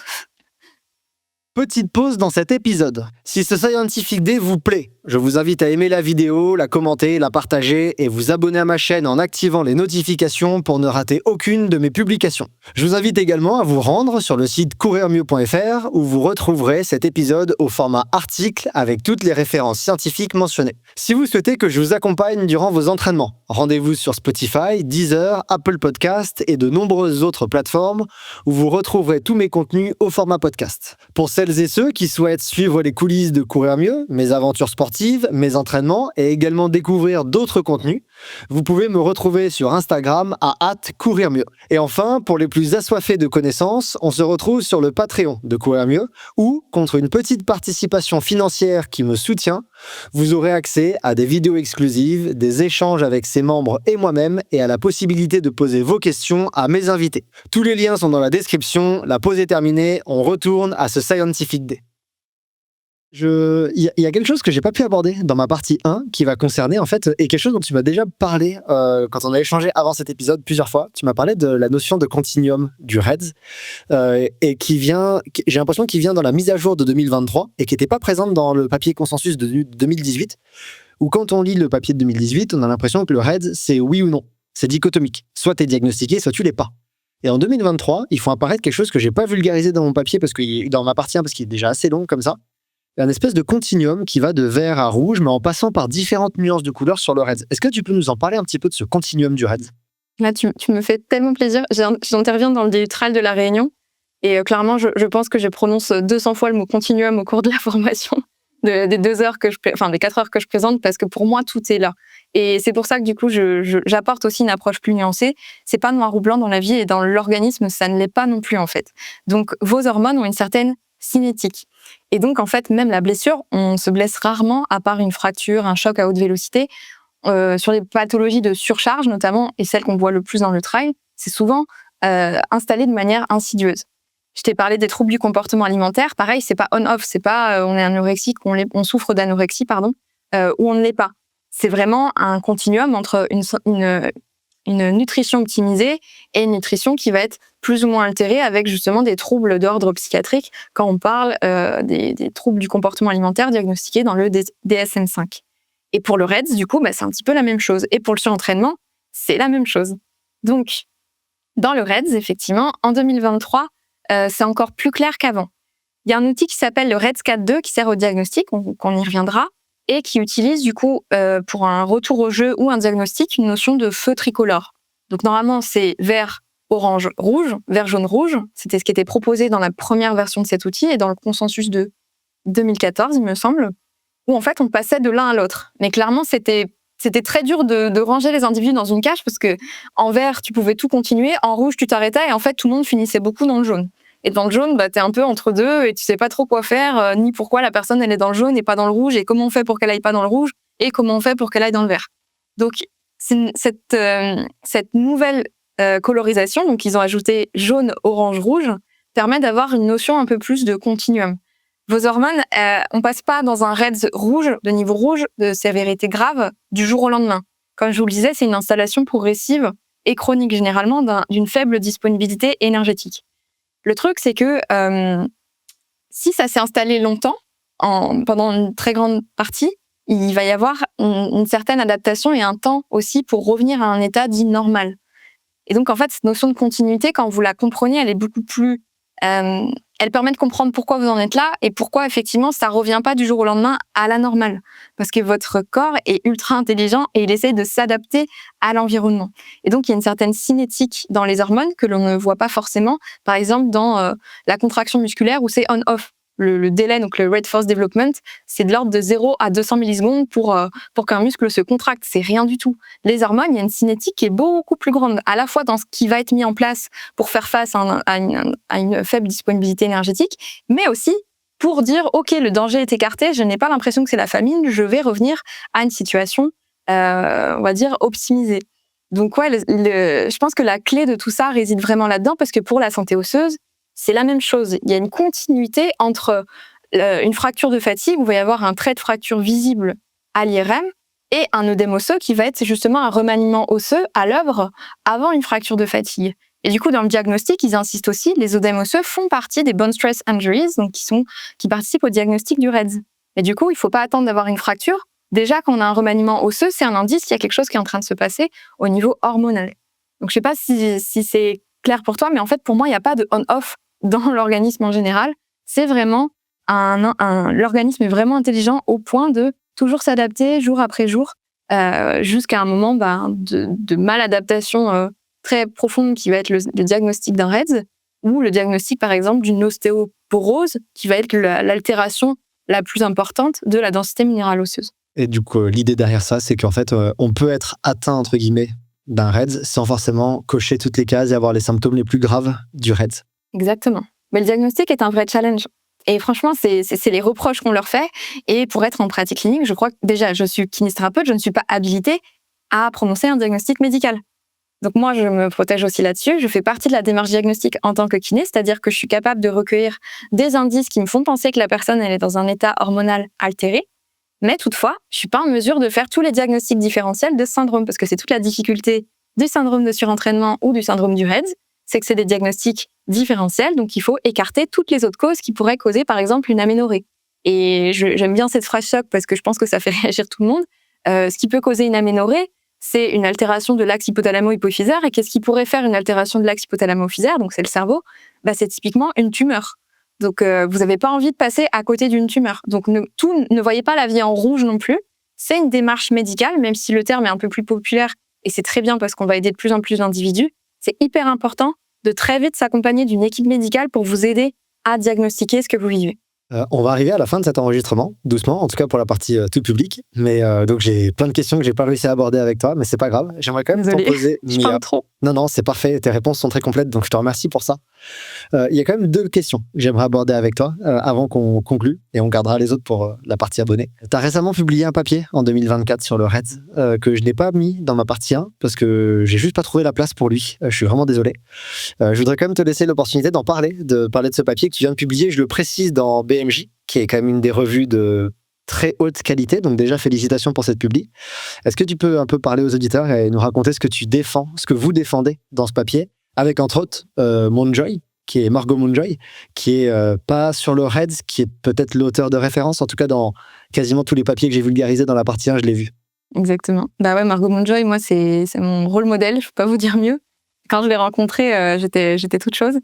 Petite pause dans cet épisode. Si ce Scientific Day vous plaît, je vous invite à aimer la vidéo, la commenter, la partager et vous abonner à ma chaîne en activant les notifications pour ne rater aucune de mes publications. Je vous invite également à vous rendre sur le site courirmieux.fr où vous retrouverez cet épisode au format article avec toutes les références scientifiques mentionnées. Si vous souhaitez que je vous accompagne durant vos entraînements, rendez-vous sur Spotify, Deezer, Apple Podcasts et de nombreuses autres plateformes où vous retrouverez tous mes contenus au format podcast. Pour celles et ceux qui souhaitent suivre les coulisses de Courir Mieux, mes aventures sportives, mes entraînements et également découvrir d'autres contenus, vous pouvez me retrouver sur Instagram à @courirmieux. Et enfin, pour les plus assoiffés de connaissances, on se retrouve sur le Patreon de Courir Mieux où, contre une petite participation financière qui me soutient, vous aurez accès à des vidéos exclusives, des échanges avec ses membres et moi-même et à la possibilité de poser vos questions à mes invités. Tous les liens sont dans la description. La pause est terminée. On retourne à ce Scientific Day. Il y a quelque chose que j'ai pas pu aborder dans ma partie 1 qui va concerner en fait, et quelque chose dont tu m'as déjà parlé quand on a échangé avant cet épisode plusieurs fois. Tu m'as parlé de la notion de continuum du REDS et j'ai l'impression qu'il vient dans la mise à jour de 2023 et qui n'était pas présente dans le papier consensus de 2018, où quand on lit le papier de 2018, on a l'impression que le REDS c'est oui ou non, c'est dichotomique, soit tu es diagnostiqué, soit tu l'es pas. Et en 2023, ils font apparaître quelque chose que j'ai pas vulgarisé dans mon papier dans ma partie 1 parce qu'il est déjà assez long comme ça. Un espèce de continuum qui va de vert à rouge, mais en passant par différentes nuances de couleurs sur le REDS. Est-ce que tu peux nous en parler un petit peu de ce continuum du REDS ? Là, tu me fais tellement plaisir. J'interviens dans le DUTRAL de La Réunion, et clairement, je pense que je prononce 200 fois le mot continuum au cours de la formation, des 4 heures que je présente, parce que pour moi, tout est là. Et c'est pour ça que du coup, j'apporte aussi une approche plus nuancée. C'est pas noir ou blanc dans la vie, et dans l'organisme, ça ne l'est pas non plus en fait. Donc, vos hormones ont une certaine cinétique. Et donc, en fait, même la blessure, on se blesse rarement, à part une fracture, un choc à haute vélocité. Sur les pathologies de surcharge, notamment, et celles qu'on voit le plus dans le trail, c'est souvent installé de manière insidieuse. Je t'ai parlé des troubles du comportement alimentaire. Pareil, c'est pas on-off, c'est pas on est anorexique, on souffre d'anorexie, ou on ne l'est pas. C'est vraiment un continuum entre une nutrition optimisée et une nutrition qui va être plus ou moins altérée avec justement des troubles d'ordre psychiatrique quand on parle des troubles du comportement alimentaire diagnostiqués dans le DSM-5. Et pour le REDS, du coup, c'est un petit peu la même chose. Et pour le surentraînement, c'est la même chose. Donc, dans le REDS, effectivement, en 2023, c'est encore plus clair qu'avant. Il y a un outil qui s'appelle le REDS 4.2 qui sert au diagnostic, qu'on y reviendra, et qui utilise du coup pour un retour au jeu ou un diagnostic une notion de feu tricolore. Donc normalement c'est vert, orange, rouge, vert, jaune, rouge. C'était ce qui était proposé dans la première version de cet outil et dans le consensus de 2014, il me semble, où en fait on passait de l'un à l'autre. Mais clairement c'était très dur de ranger les individus dans une cage parce que en vert tu pouvais tout continuer, en rouge tu t'arrêtais et en fait tout le monde finissait beaucoup dans le jaune. Et dans le jaune, t'es un peu entre deux et tu sais pas trop quoi faire, ni pourquoi la personne elle est dans le jaune et pas dans le rouge, et comment on fait pour qu'elle aille pas dans le rouge, et comment on fait pour qu'elle aille dans le vert. Donc, cette nouvelle colorisation, donc ils ont ajouté jaune, orange, rouge, permet d'avoir une notion un peu plus de continuum. Vos hormones, on passe pas dans un REDS rouge, de niveau rouge, de sévérité grave, du jour au lendemain. Comme je vous le disais, c'est une installation progressive et chronique, généralement d'une faible disponibilité énergétique. Le truc, c'est que si ça s'est installé longtemps, pendant une très grande partie, il va y avoir une certaine adaptation et un temps aussi pour revenir à un état dit normal. Et donc, en fait, cette notion de continuité, quand vous la comprenez, elle est beaucoup plus... elle permet de comprendre pourquoi vous en êtes là et pourquoi, effectivement, ça ne revient pas du jour au lendemain à la normale. Parce que votre corps est ultra intelligent et il essaie de s'adapter à l'environnement. Et donc, il y a une certaine cinétique dans les hormones que l'on ne voit pas forcément, par exemple, dans la contraction musculaire où c'est on-off. Le délai, donc le rate force development, c'est de l'ordre de 0 à 200 millisecondes pour qu'un muscle se contracte. C'est rien du tout. Les hormones, il y a une cinétique qui est beaucoup plus grande, à la fois dans ce qui va être mis en place pour faire face à une faible disponibilité énergétique, mais aussi pour dire, OK, le danger est écarté, je n'ai pas l'impression que c'est la famine, je vais revenir à une situation, on va dire, optimisée. Donc ouais, je pense que la clé de tout ça réside vraiment là-dedans, parce que pour la santé osseuse, c'est la même chose. Il y a une continuité entre une fracture de fatigue, où il va y avoir un trait de fracture visible à l'IRM, et un œdème osseux qui va être justement un remaniement osseux à l'œuvre avant une fracture de fatigue. Et du coup, dans le diagnostic, ils insistent aussi, les œdèmes osseux font partie des bone stress injuries, donc qui participent au diagnostic du REDS. Et du coup, il ne faut pas attendre d'avoir une fracture. Déjà, quand on a un remaniement osseux, c'est un indice qu'il y a quelque chose qui est en train de se passer au niveau hormonal. Donc, je ne sais pas si c'est clair pour toi, mais en fait, pour moi, il n'y a pas de on-off dans l'organisme en général. C'est vraiment l'organisme est vraiment intelligent au point de toujours s'adapter jour après jour, jusqu'à un moment de maladaptation très profonde qui va être le diagnostic d'un REDS, ou le diagnostic, par exemple, d'une ostéoporose qui va être l'altération la plus importante de la densité minérale osseuse. Et du coup, l'idée derrière ça, c'est qu'en fait, on peut être atteint, entre guillemets, d'un REDS sans forcément cocher toutes les cases et avoir les symptômes les plus graves du REDS. Exactement. Mais le diagnostic est un vrai challenge. Et franchement, c'est les reproches qu'on leur fait. Et pour être en pratique clinique, je crois que déjà, je suis kinésithérapeute, je ne suis pas habilitée à prononcer un diagnostic médical. Donc moi, je me protège aussi là-dessus. Je fais partie de la démarche diagnostique en tant que kiné, c'est-à-dire que je suis capable de recueillir des indices qui me font penser que la personne elle est dans un état hormonal altéré. Mais toutefois, je suis pas en mesure de faire tous les diagnostics différentiels de ce syndrome, parce que c'est toute la difficulté du syndrome de surentraînement ou du syndrome du REDS, c'est que c'est des diagnostics différentiels, donc il faut écarter toutes les autres causes qui pourraient causer, par exemple, une aménorrhée. Et j'aime bien cette phrase choc parce que je pense que ça fait réagir tout le monde. Ce qui peut causer une aménorrhée, c'est une altération de l'axe hypothalamo-hypophysaire. Et qu'est-ce qui pourrait faire une altération de l'axe hypothalamo-hypophysaire, donc c'est le cerveau, c'est typiquement une tumeur. Donc vous n'avez pas envie de passer à côté d'une tumeur. Donc ne voyez pas la vie en rouge non plus. C'est une démarche médicale, même si le terme est un peu plus populaire, et c'est très bien parce qu'on va aider de plus en plus d'individus. C'est hyper important de très vite s'accompagner d'une équipe médicale pour vous aider à diagnostiquer ce que vous vivez. On va arriver à la fin de cet enregistrement, doucement, en tout cas pour la partie tout public. Mais donc j'ai plein de questions que j'ai pas réussi à aborder avec toi, mais c'est pas grave. J'aimerais quand même t'en poser. Je parle trop. Non, c'est parfait. Tes réponses sont très complètes, donc je te remercie pour ça. Il y a quand même 2 questions que j'aimerais aborder avec toi avant qu'on conclue, et on gardera les autres pour la partie abonnés. Tu as récemment publié un papier en 2024 sur le REDS que je n'ai pas mis dans ma partie 1 parce que j'ai juste pas trouvé la place pour lui. Je suis vraiment désolé. Je voudrais quand même te laisser l'opportunité d'en parler, de parler de ce papier que tu viens de publier. Je le précise dans BMJ, qui est quand même une des revues de très haute qualité. Donc déjà, félicitations pour cette publi. Est-ce que tu peux un peu parler aux auditeurs et nous raconter ce que tu défends, ce que vous défendez dans ce papier, avec entre autres Moonjoy, qui est Margot Moonjoy, qui est pas sur le REDS, qui est peut-être l'auteur de référence, en tout cas dans quasiment tous les papiers que j'ai vulgarisés dans la partie 1, je l'ai vu. Exactement. Ouais, Margot Moonjoy, moi, c'est mon rôle modèle, je peux pas vous dire mieux. Quand je l'ai rencontrée, j'étais toute chose.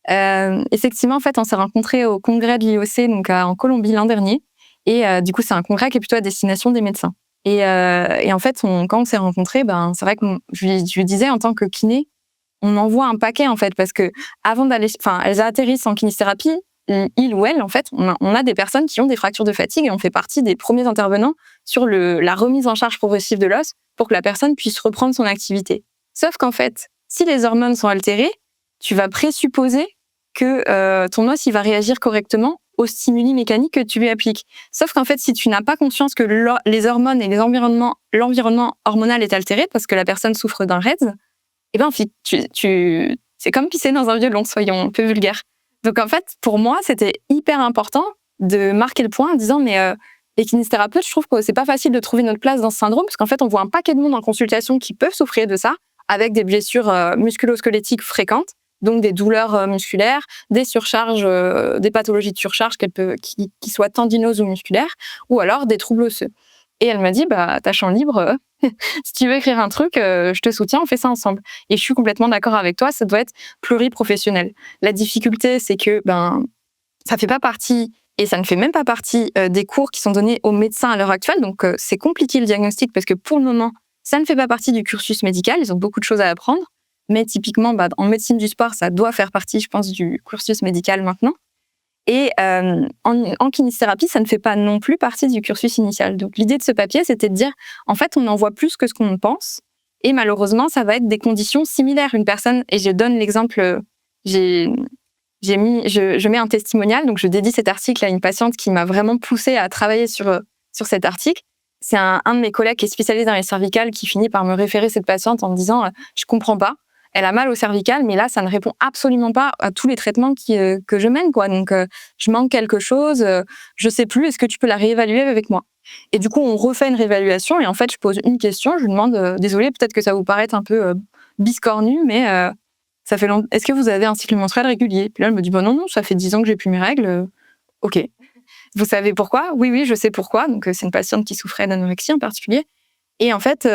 Effectivement, en fait, on s'est rencontrés au congrès de l'IOC, donc en Colombie l'an dernier. Et du coup, c'est un congrès qui est plutôt à destination des médecins. Et en fait, quand on s'est rencontrés, c'est vrai que je lui disais en tant que kiné, on envoie un paquet en fait, parce que avant d'aller, elles atterrissent en kinésithérapie, il ou elle, en fait, on a des personnes qui ont des fractures de fatigue et on fait partie des premiers intervenants sur la remise en charge progressive de l'os pour que la personne puisse reprendre son activité. Sauf qu'en fait, si les hormones sont altérées, tu vas présupposer que ton os il va réagir correctement aux stimuli mécaniques que tu lui appliques. Sauf qu'en fait, si tu n'as pas conscience que les hormones et l'environnement hormonal est altéré parce que la personne souffre d'un REDS, c'est comme pisser dans un violon, soyons un peu vulgaires. Donc en fait, pour moi, c'était hyper important de marquer le point en disant les kinésithérapeutes, je trouve que c'est pas facile de trouver notre place dans ce syndrome parce qu'en fait, on voit un paquet de monde en consultation qui peuvent souffrir de ça, avec des blessures musculo-squelettiques fréquentes, donc des douleurs musculaires, des surcharges, des pathologies de surcharge qui soient tendineuses ou musculaires, ou alors des troubles osseux. Et elle m'a dit, t'as champ libre, si tu veux écrire un truc, je te soutiens, on fait ça ensemble. Et je suis complètement d'accord avec toi, ça doit être pluriprofessionnel. La difficulté, c'est que ça fait pas partie, et ça ne fait même pas partie des cours qui sont donnés aux médecins à l'heure actuelle, donc c'est compliqué le diagnostic parce que pour le moment, ça ne fait pas partie du cursus médical, ils ont beaucoup de choses à apprendre, mais typiquement, en médecine du sport, ça doit faire partie, je pense, du cursus médical maintenant. Et en kinésithérapie, ça ne fait pas non plus partie du cursus initial. Donc l'idée de ce papier, c'était de dire, en fait, on en voit plus que ce qu'on pense, et malheureusement, ça va être des conditions similaires. Une personne, et je donne l'exemple, je mets un testimonial, donc je dédie cet article à une patiente qui m'a vraiment poussée à travailler sur cet article. c'est un de mes collègues qui est spécialisé dans les cervicales qui finit par me référer cette patiente en me disant je comprends pas, elle a mal au cervical, mais là ça ne répond absolument pas à tous les traitements que je mène, quoi. Donc je manque quelque chose, je sais plus, est-ce que tu peux la réévaluer avec moi? Et du coup on refait une réévaluation et en fait je pose une question, je lui demande désolée, peut-être que ça vous paraît un peu biscornu, mais ça fait est-ce que vous avez un cycle menstruel régulier? Puis là elle me dit non, ça fait 10 ans que j'ai plus mes règles. Ok. Vous savez pourquoi? Oui, je sais pourquoi. Donc, c'est une patiente qui souffrait d'anorexie en particulier. Et en fait,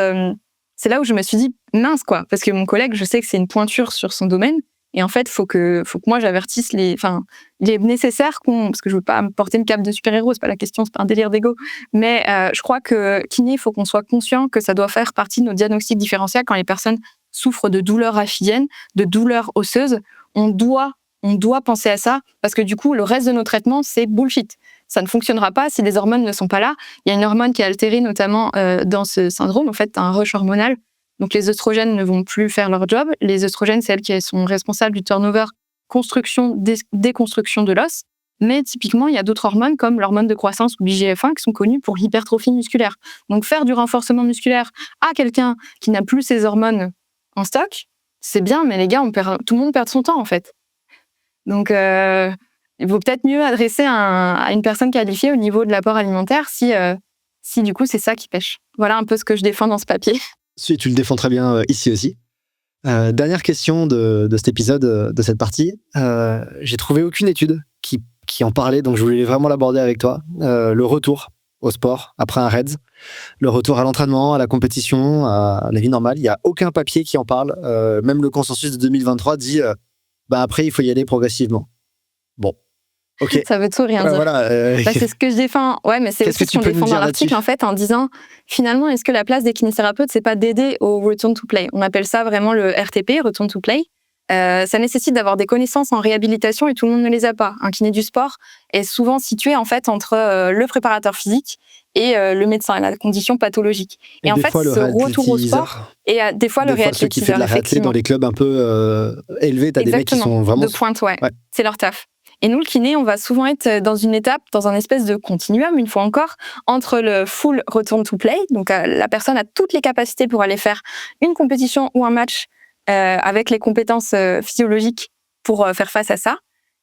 c'est là où je me suis dit, mince, quoi. Parce que mon collègue, je sais que c'est une pointure sur son domaine. Et en fait, faut que moi, j'avertisse il est nécessaire parce que je veux pas me porter une cape de super-héros, c'est pas la question, c'est pas un délire d'ego. Mais, je crois que kiné, il faut qu'on soit conscient que ça doit faire partie de nos diagnostics différentiels quand les personnes souffrent de douleurs rachidien, de douleurs osseuses. On doit penser à ça parce que du coup, le reste de nos traitements, c'est bullshit. Ça ne fonctionnera pas si les hormones ne sont pas là. Il y a une hormone qui est altérée notamment dans ce syndrome. En fait, tu as un rush hormonal. Donc, les œstrogènes ne vont plus faire leur job. Les œstrogènes, c'est elles qui sont responsables du turnover, construction, déconstruction de l'os. Mais typiquement, il y a d'autres hormones comme l'hormone de croissance ou l'IGF-1 qui sont connues pour l'hypertrophie musculaire. Donc, faire du renforcement musculaire à quelqu'un qui n'a plus ses hormones en stock, c'est bien, mais les gars, tout le monde perd son temps, en fait. Donc, il vaut peut-être mieux adresser à une personne qualifiée au niveau de l'apport alimentaire si du coup, c'est ça qui pêche. Voilà un peu ce que je défends dans ce papier. Si, tu le défends très bien ici aussi. Dernière question de cet épisode, de cette partie. J'ai trouvé aucune étude qui en parlait, donc je voulais vraiment l'aborder avec toi. Le retour au sport après un REDS, le retour à l'entraînement, à la compétition, à la vie normale. Il n'y a aucun papier qui en parle. Même le consensus de 2023 dit après, il faut y aller progressivement. Bon. Okay. Ça veut tout rien dire. Voilà, c'est ce que je défends. Ouais, mais c'est aussi ce qu'on défend dans l'article, en fait, en disant, finalement, est-ce que la place des kinésithérapeutes, c'est pas d'aider au return to play? On appelle ça vraiment le RTP, return to play. Ça nécessite d'avoir des connaissances en réhabilitation et tout le monde ne les a pas. Un kiné du sport est souvent situé, en fait, entre le préparateur physique et le médecin, la condition pathologique. Et en fait, ce retour au sport, et des fois, le réathlétiseur, ceux qui font de la réathlétisation dans les clubs un peu élevés, t'as des mecs qui sont vraiment... de pointe, ouais. C'est leur taf. Et nous, le kiné, on va souvent être dans une étape, dans un espèce de continuum, une fois encore, entre le full return to play, donc la personne a toutes les capacités pour aller faire une compétition ou un match avec les compétences physiologiques pour faire face à ça,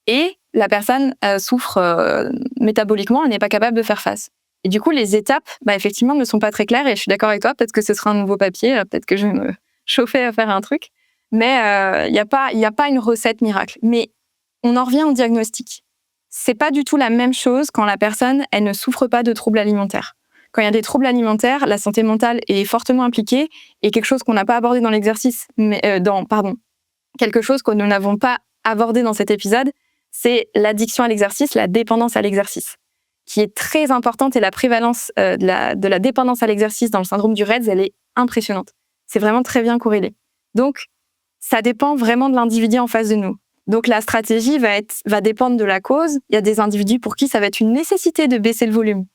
et la personne souffre métaboliquement, elle n'est pas capable de faire face. Et du coup, les étapes, effectivement, ne sont pas très claires, et je suis d'accord avec toi, peut-être que ce sera un nouveau papier, peut-être que je vais me chauffer à faire un truc, mais il y a pas une recette miracle. Mais on en revient au diagnostic. C'est pas du tout la même chose quand la personne, elle ne souffre pas de troubles alimentaires. Quand il y a des troubles alimentaires, la santé mentale est fortement impliquée et quelque chose qu'on n'a pas abordé dans l'exercice, quelque chose que nous n'avons pas abordé dans cet épisode, c'est l'addiction à l'exercice, la dépendance à l'exercice, qui est très importante, et la prévalence de la dépendance à l'exercice dans le syndrome du REDS, elle est impressionnante. C'est vraiment très bien corrélé. Donc, ça dépend vraiment de l'individu en face de nous. Donc, la stratégie va dépendre de la cause. Il y a des individus pour qui ça va être une nécessité de baisser le volume.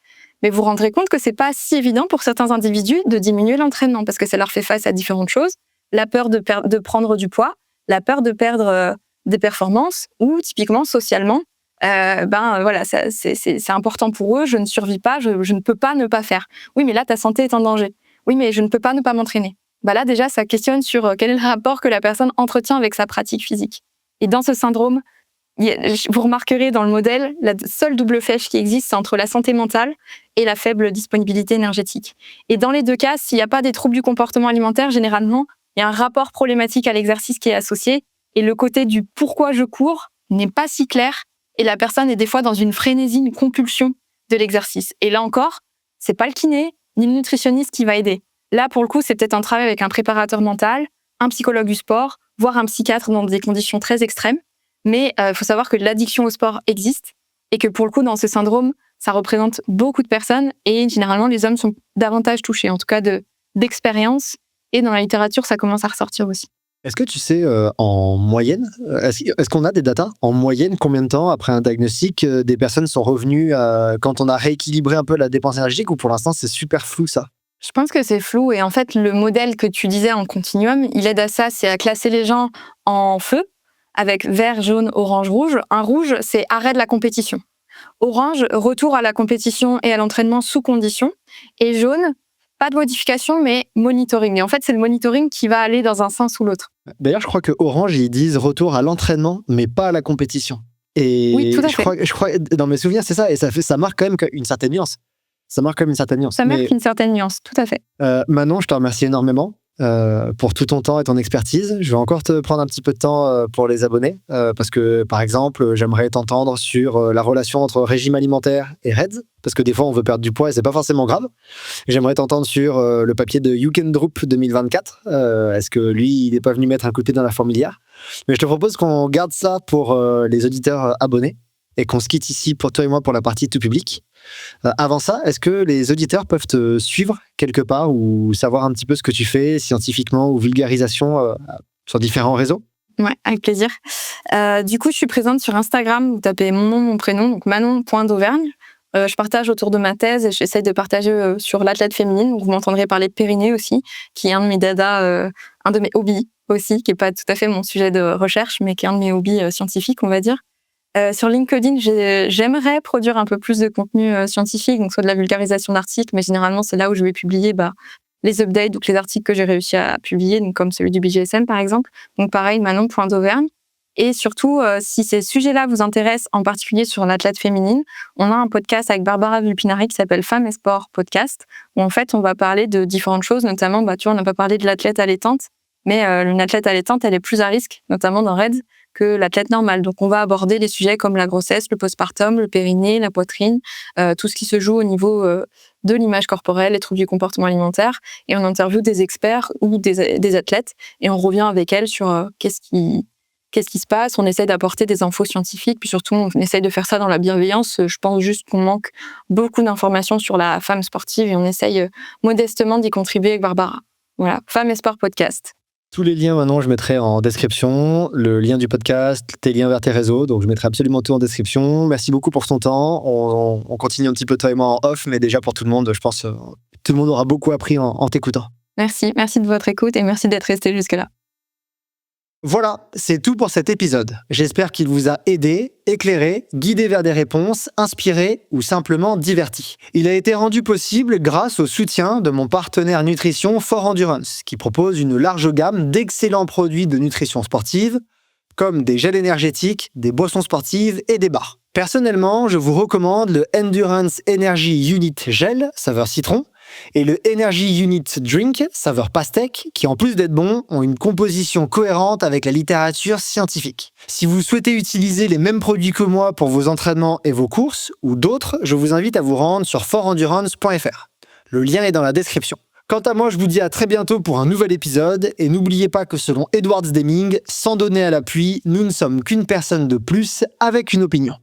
Mais vous vous rendrez compte que c'est pas si évident pour certains individus de diminuer l'entraînement parce que ça leur fait face à différentes choses. La peur de prendre du poids, la peur de perdre des performances ou typiquement socialement, c'est important pour eux. Je ne survis pas, je ne peux pas ne pas faire. Oui, mais là, ta santé est en danger. Oui, mais je ne peux pas ne pas m'entraîner. Là, déjà, ça questionne sur quel est le rapport que la personne entretient avec sa pratique physique. Et dans ce syndrome, vous remarquerez dans le modèle, la seule double flèche qui existe, c'est entre la santé mentale et la faible disponibilité énergétique. Et dans les deux cas, s'il n'y a pas des troubles du comportement alimentaire, généralement, il y a un rapport problématique à l'exercice qui est associé. Et le côté du pourquoi je cours n'est pas si clair. Et la personne est des fois dans une frénésie, une compulsion de l'exercice. Et là encore, c'est pas le kiné ni le nutritionniste qui va aider. Là, pour le coup, c'est peut-être un travail avec un préparateur mental, un psychologue du sport, voire un psychiatre dans des conditions très extrêmes. Mais il faut savoir que l'addiction au sport existe et que pour le coup, dans ce syndrome, ça représente beaucoup de personnes et généralement, les hommes sont davantage touchés, en tout cas d'expérience. Et dans la littérature, ça commence à ressortir aussi. Est-ce que tu sais, en moyenne, est-ce qu'on a des datas en moyenne, combien de temps après un diagnostic des personnes sont revenues quand on a rééquilibré un peu la dépense énergétique, ou pour l'instant, c'est super flou ça? Je pense que c'est flou et en fait, le modèle que tu disais en continuum, il aide à ça, c'est à classer les gens en feu, avec vert, jaune, orange, rouge. Un rouge, c'est arrêt de la compétition. Orange, retour à la compétition et à l'entraînement sous condition. Et jaune, pas de modification, mais monitoring. Et en fait, c'est le monitoring qui va aller dans un sens ou l'autre. D'ailleurs, je crois que Orange, ils disent retour à l'entraînement, mais pas à la compétition. Et Oui, tout à fait. je crois, dans mes souvenirs, c'est ça. Et ça marque quand même une certaine nuance. Ça marque une certaine nuance. Ça marque une certaine nuance, tout à fait. Manon, je te remercie énormément pour tout ton temps et ton expertise. Je vais encore te prendre un petit peu de temps pour les abonnés, parce que, par exemple, j'aimerais t'entendre sur la relation entre régime alimentaire et REDS, parce que des fois, on veut perdre du poids et c'est pas forcément grave. J'aimerais t'entendre sur le papier de You Can Droop 2024. Est-ce que lui, il n'est pas venu mettre un coup de pied dans la fourmilière? Mais je te propose qu'on garde ça pour les auditeurs abonnés et qu'on se quitte ici pour toi et moi pour la partie tout public. Avant ça, est-ce que les auditeurs peuvent te suivre quelque part ou savoir un petit peu ce que tu fais scientifiquement ou vulgarisation sur différents réseaux? Ouais, avec plaisir. Du coup, je suis présente sur Instagram. Vous tapez mon nom, mon prénom, donc manon.dauvergne. Je partage autour de ma thèse et j'essaye de partager sur l'athlète féminine. Donc vous m'entendrez parler de périnée aussi, qui est un de mes dadas, un de mes hobbies aussi, qui n'est pas tout à fait mon sujet de recherche, mais qui est un de mes hobbies scientifiques, on va dire. Sur LinkedIn, j'aimerais produire un peu plus de contenu scientifique, donc soit de la vulgarisation d'articles, mais généralement, c'est là où je vais publier les updates, donc les articles que j'ai réussi à publier, donc comme celui du BJSM, par exemple. Donc pareil, manon.dauvergne. Et surtout, si ces sujets-là vous intéressent, en particulier sur l'athlète féminine, on a un podcast avec Barbara Vulpinari qui s'appelle Femmes et Sport Podcast, où en fait, on va parler de différentes choses, notamment, tu vois, on n'a pas parlé de l'athlète allaitante, mais une athlète allaitante, elle est plus à risque, notamment dans REDS, que l'athlète normale. Donc, on va aborder des sujets comme la grossesse, le postpartum, le périnée, la poitrine, tout ce qui se joue au niveau de l'image corporelle, les troubles du comportement alimentaire. Et on interviewe des experts ou des athlètes et on revient avec elles sur qu'est-ce qui se passe. On essaye d'apporter des infos scientifiques, puis surtout, on essaye de faire ça dans la bienveillance. Je pense juste qu'on manque beaucoup d'informations sur la femme sportive et on essaye modestement d'y contribuer avec Barbara. Voilà, Femmes et Sport Podcast. Tous les liens, maintenant, je mettrai en description. Le lien du podcast, tes liens vers tes réseaux. Donc, je mettrai absolument tout en description. Merci beaucoup pour ton temps. On continue un petit peu, toi et moi, en off. Mais déjà, pour tout le monde, je pense tout le monde aura beaucoup appris en t'écoutant. Merci de votre écoute et merci d'être resté jusque-là. Voilà, c'est tout pour cet épisode. J'espère qu'il vous a aidé, éclairé, guidé vers des réponses, inspiré ou simplement diverti. Il a été rendu possible grâce au soutien de mon partenaire nutrition Fort Endurance, qui propose une large gamme d'excellents produits de nutrition sportive, comme des gels énergétiques, des boissons sportives et des bars. Personnellement, je vous recommande le Endurance Energy Unit Gel, saveur citron, et le Energy Unit Drink, saveur pastèque, qui en plus d'être bons, ont une composition cohérente avec la littérature scientifique. Si vous souhaitez utiliser les mêmes produits que moi pour vos entraînements et vos courses, ou d'autres, je vous invite à vous rendre sur fortendurance.fr. Le lien est dans la description. Quant à moi, je vous dis à très bientôt pour un nouvel épisode, et n'oubliez pas que selon Edwards Deming, sans donner à l'appui, nous ne sommes qu'une personne de plus avec une opinion.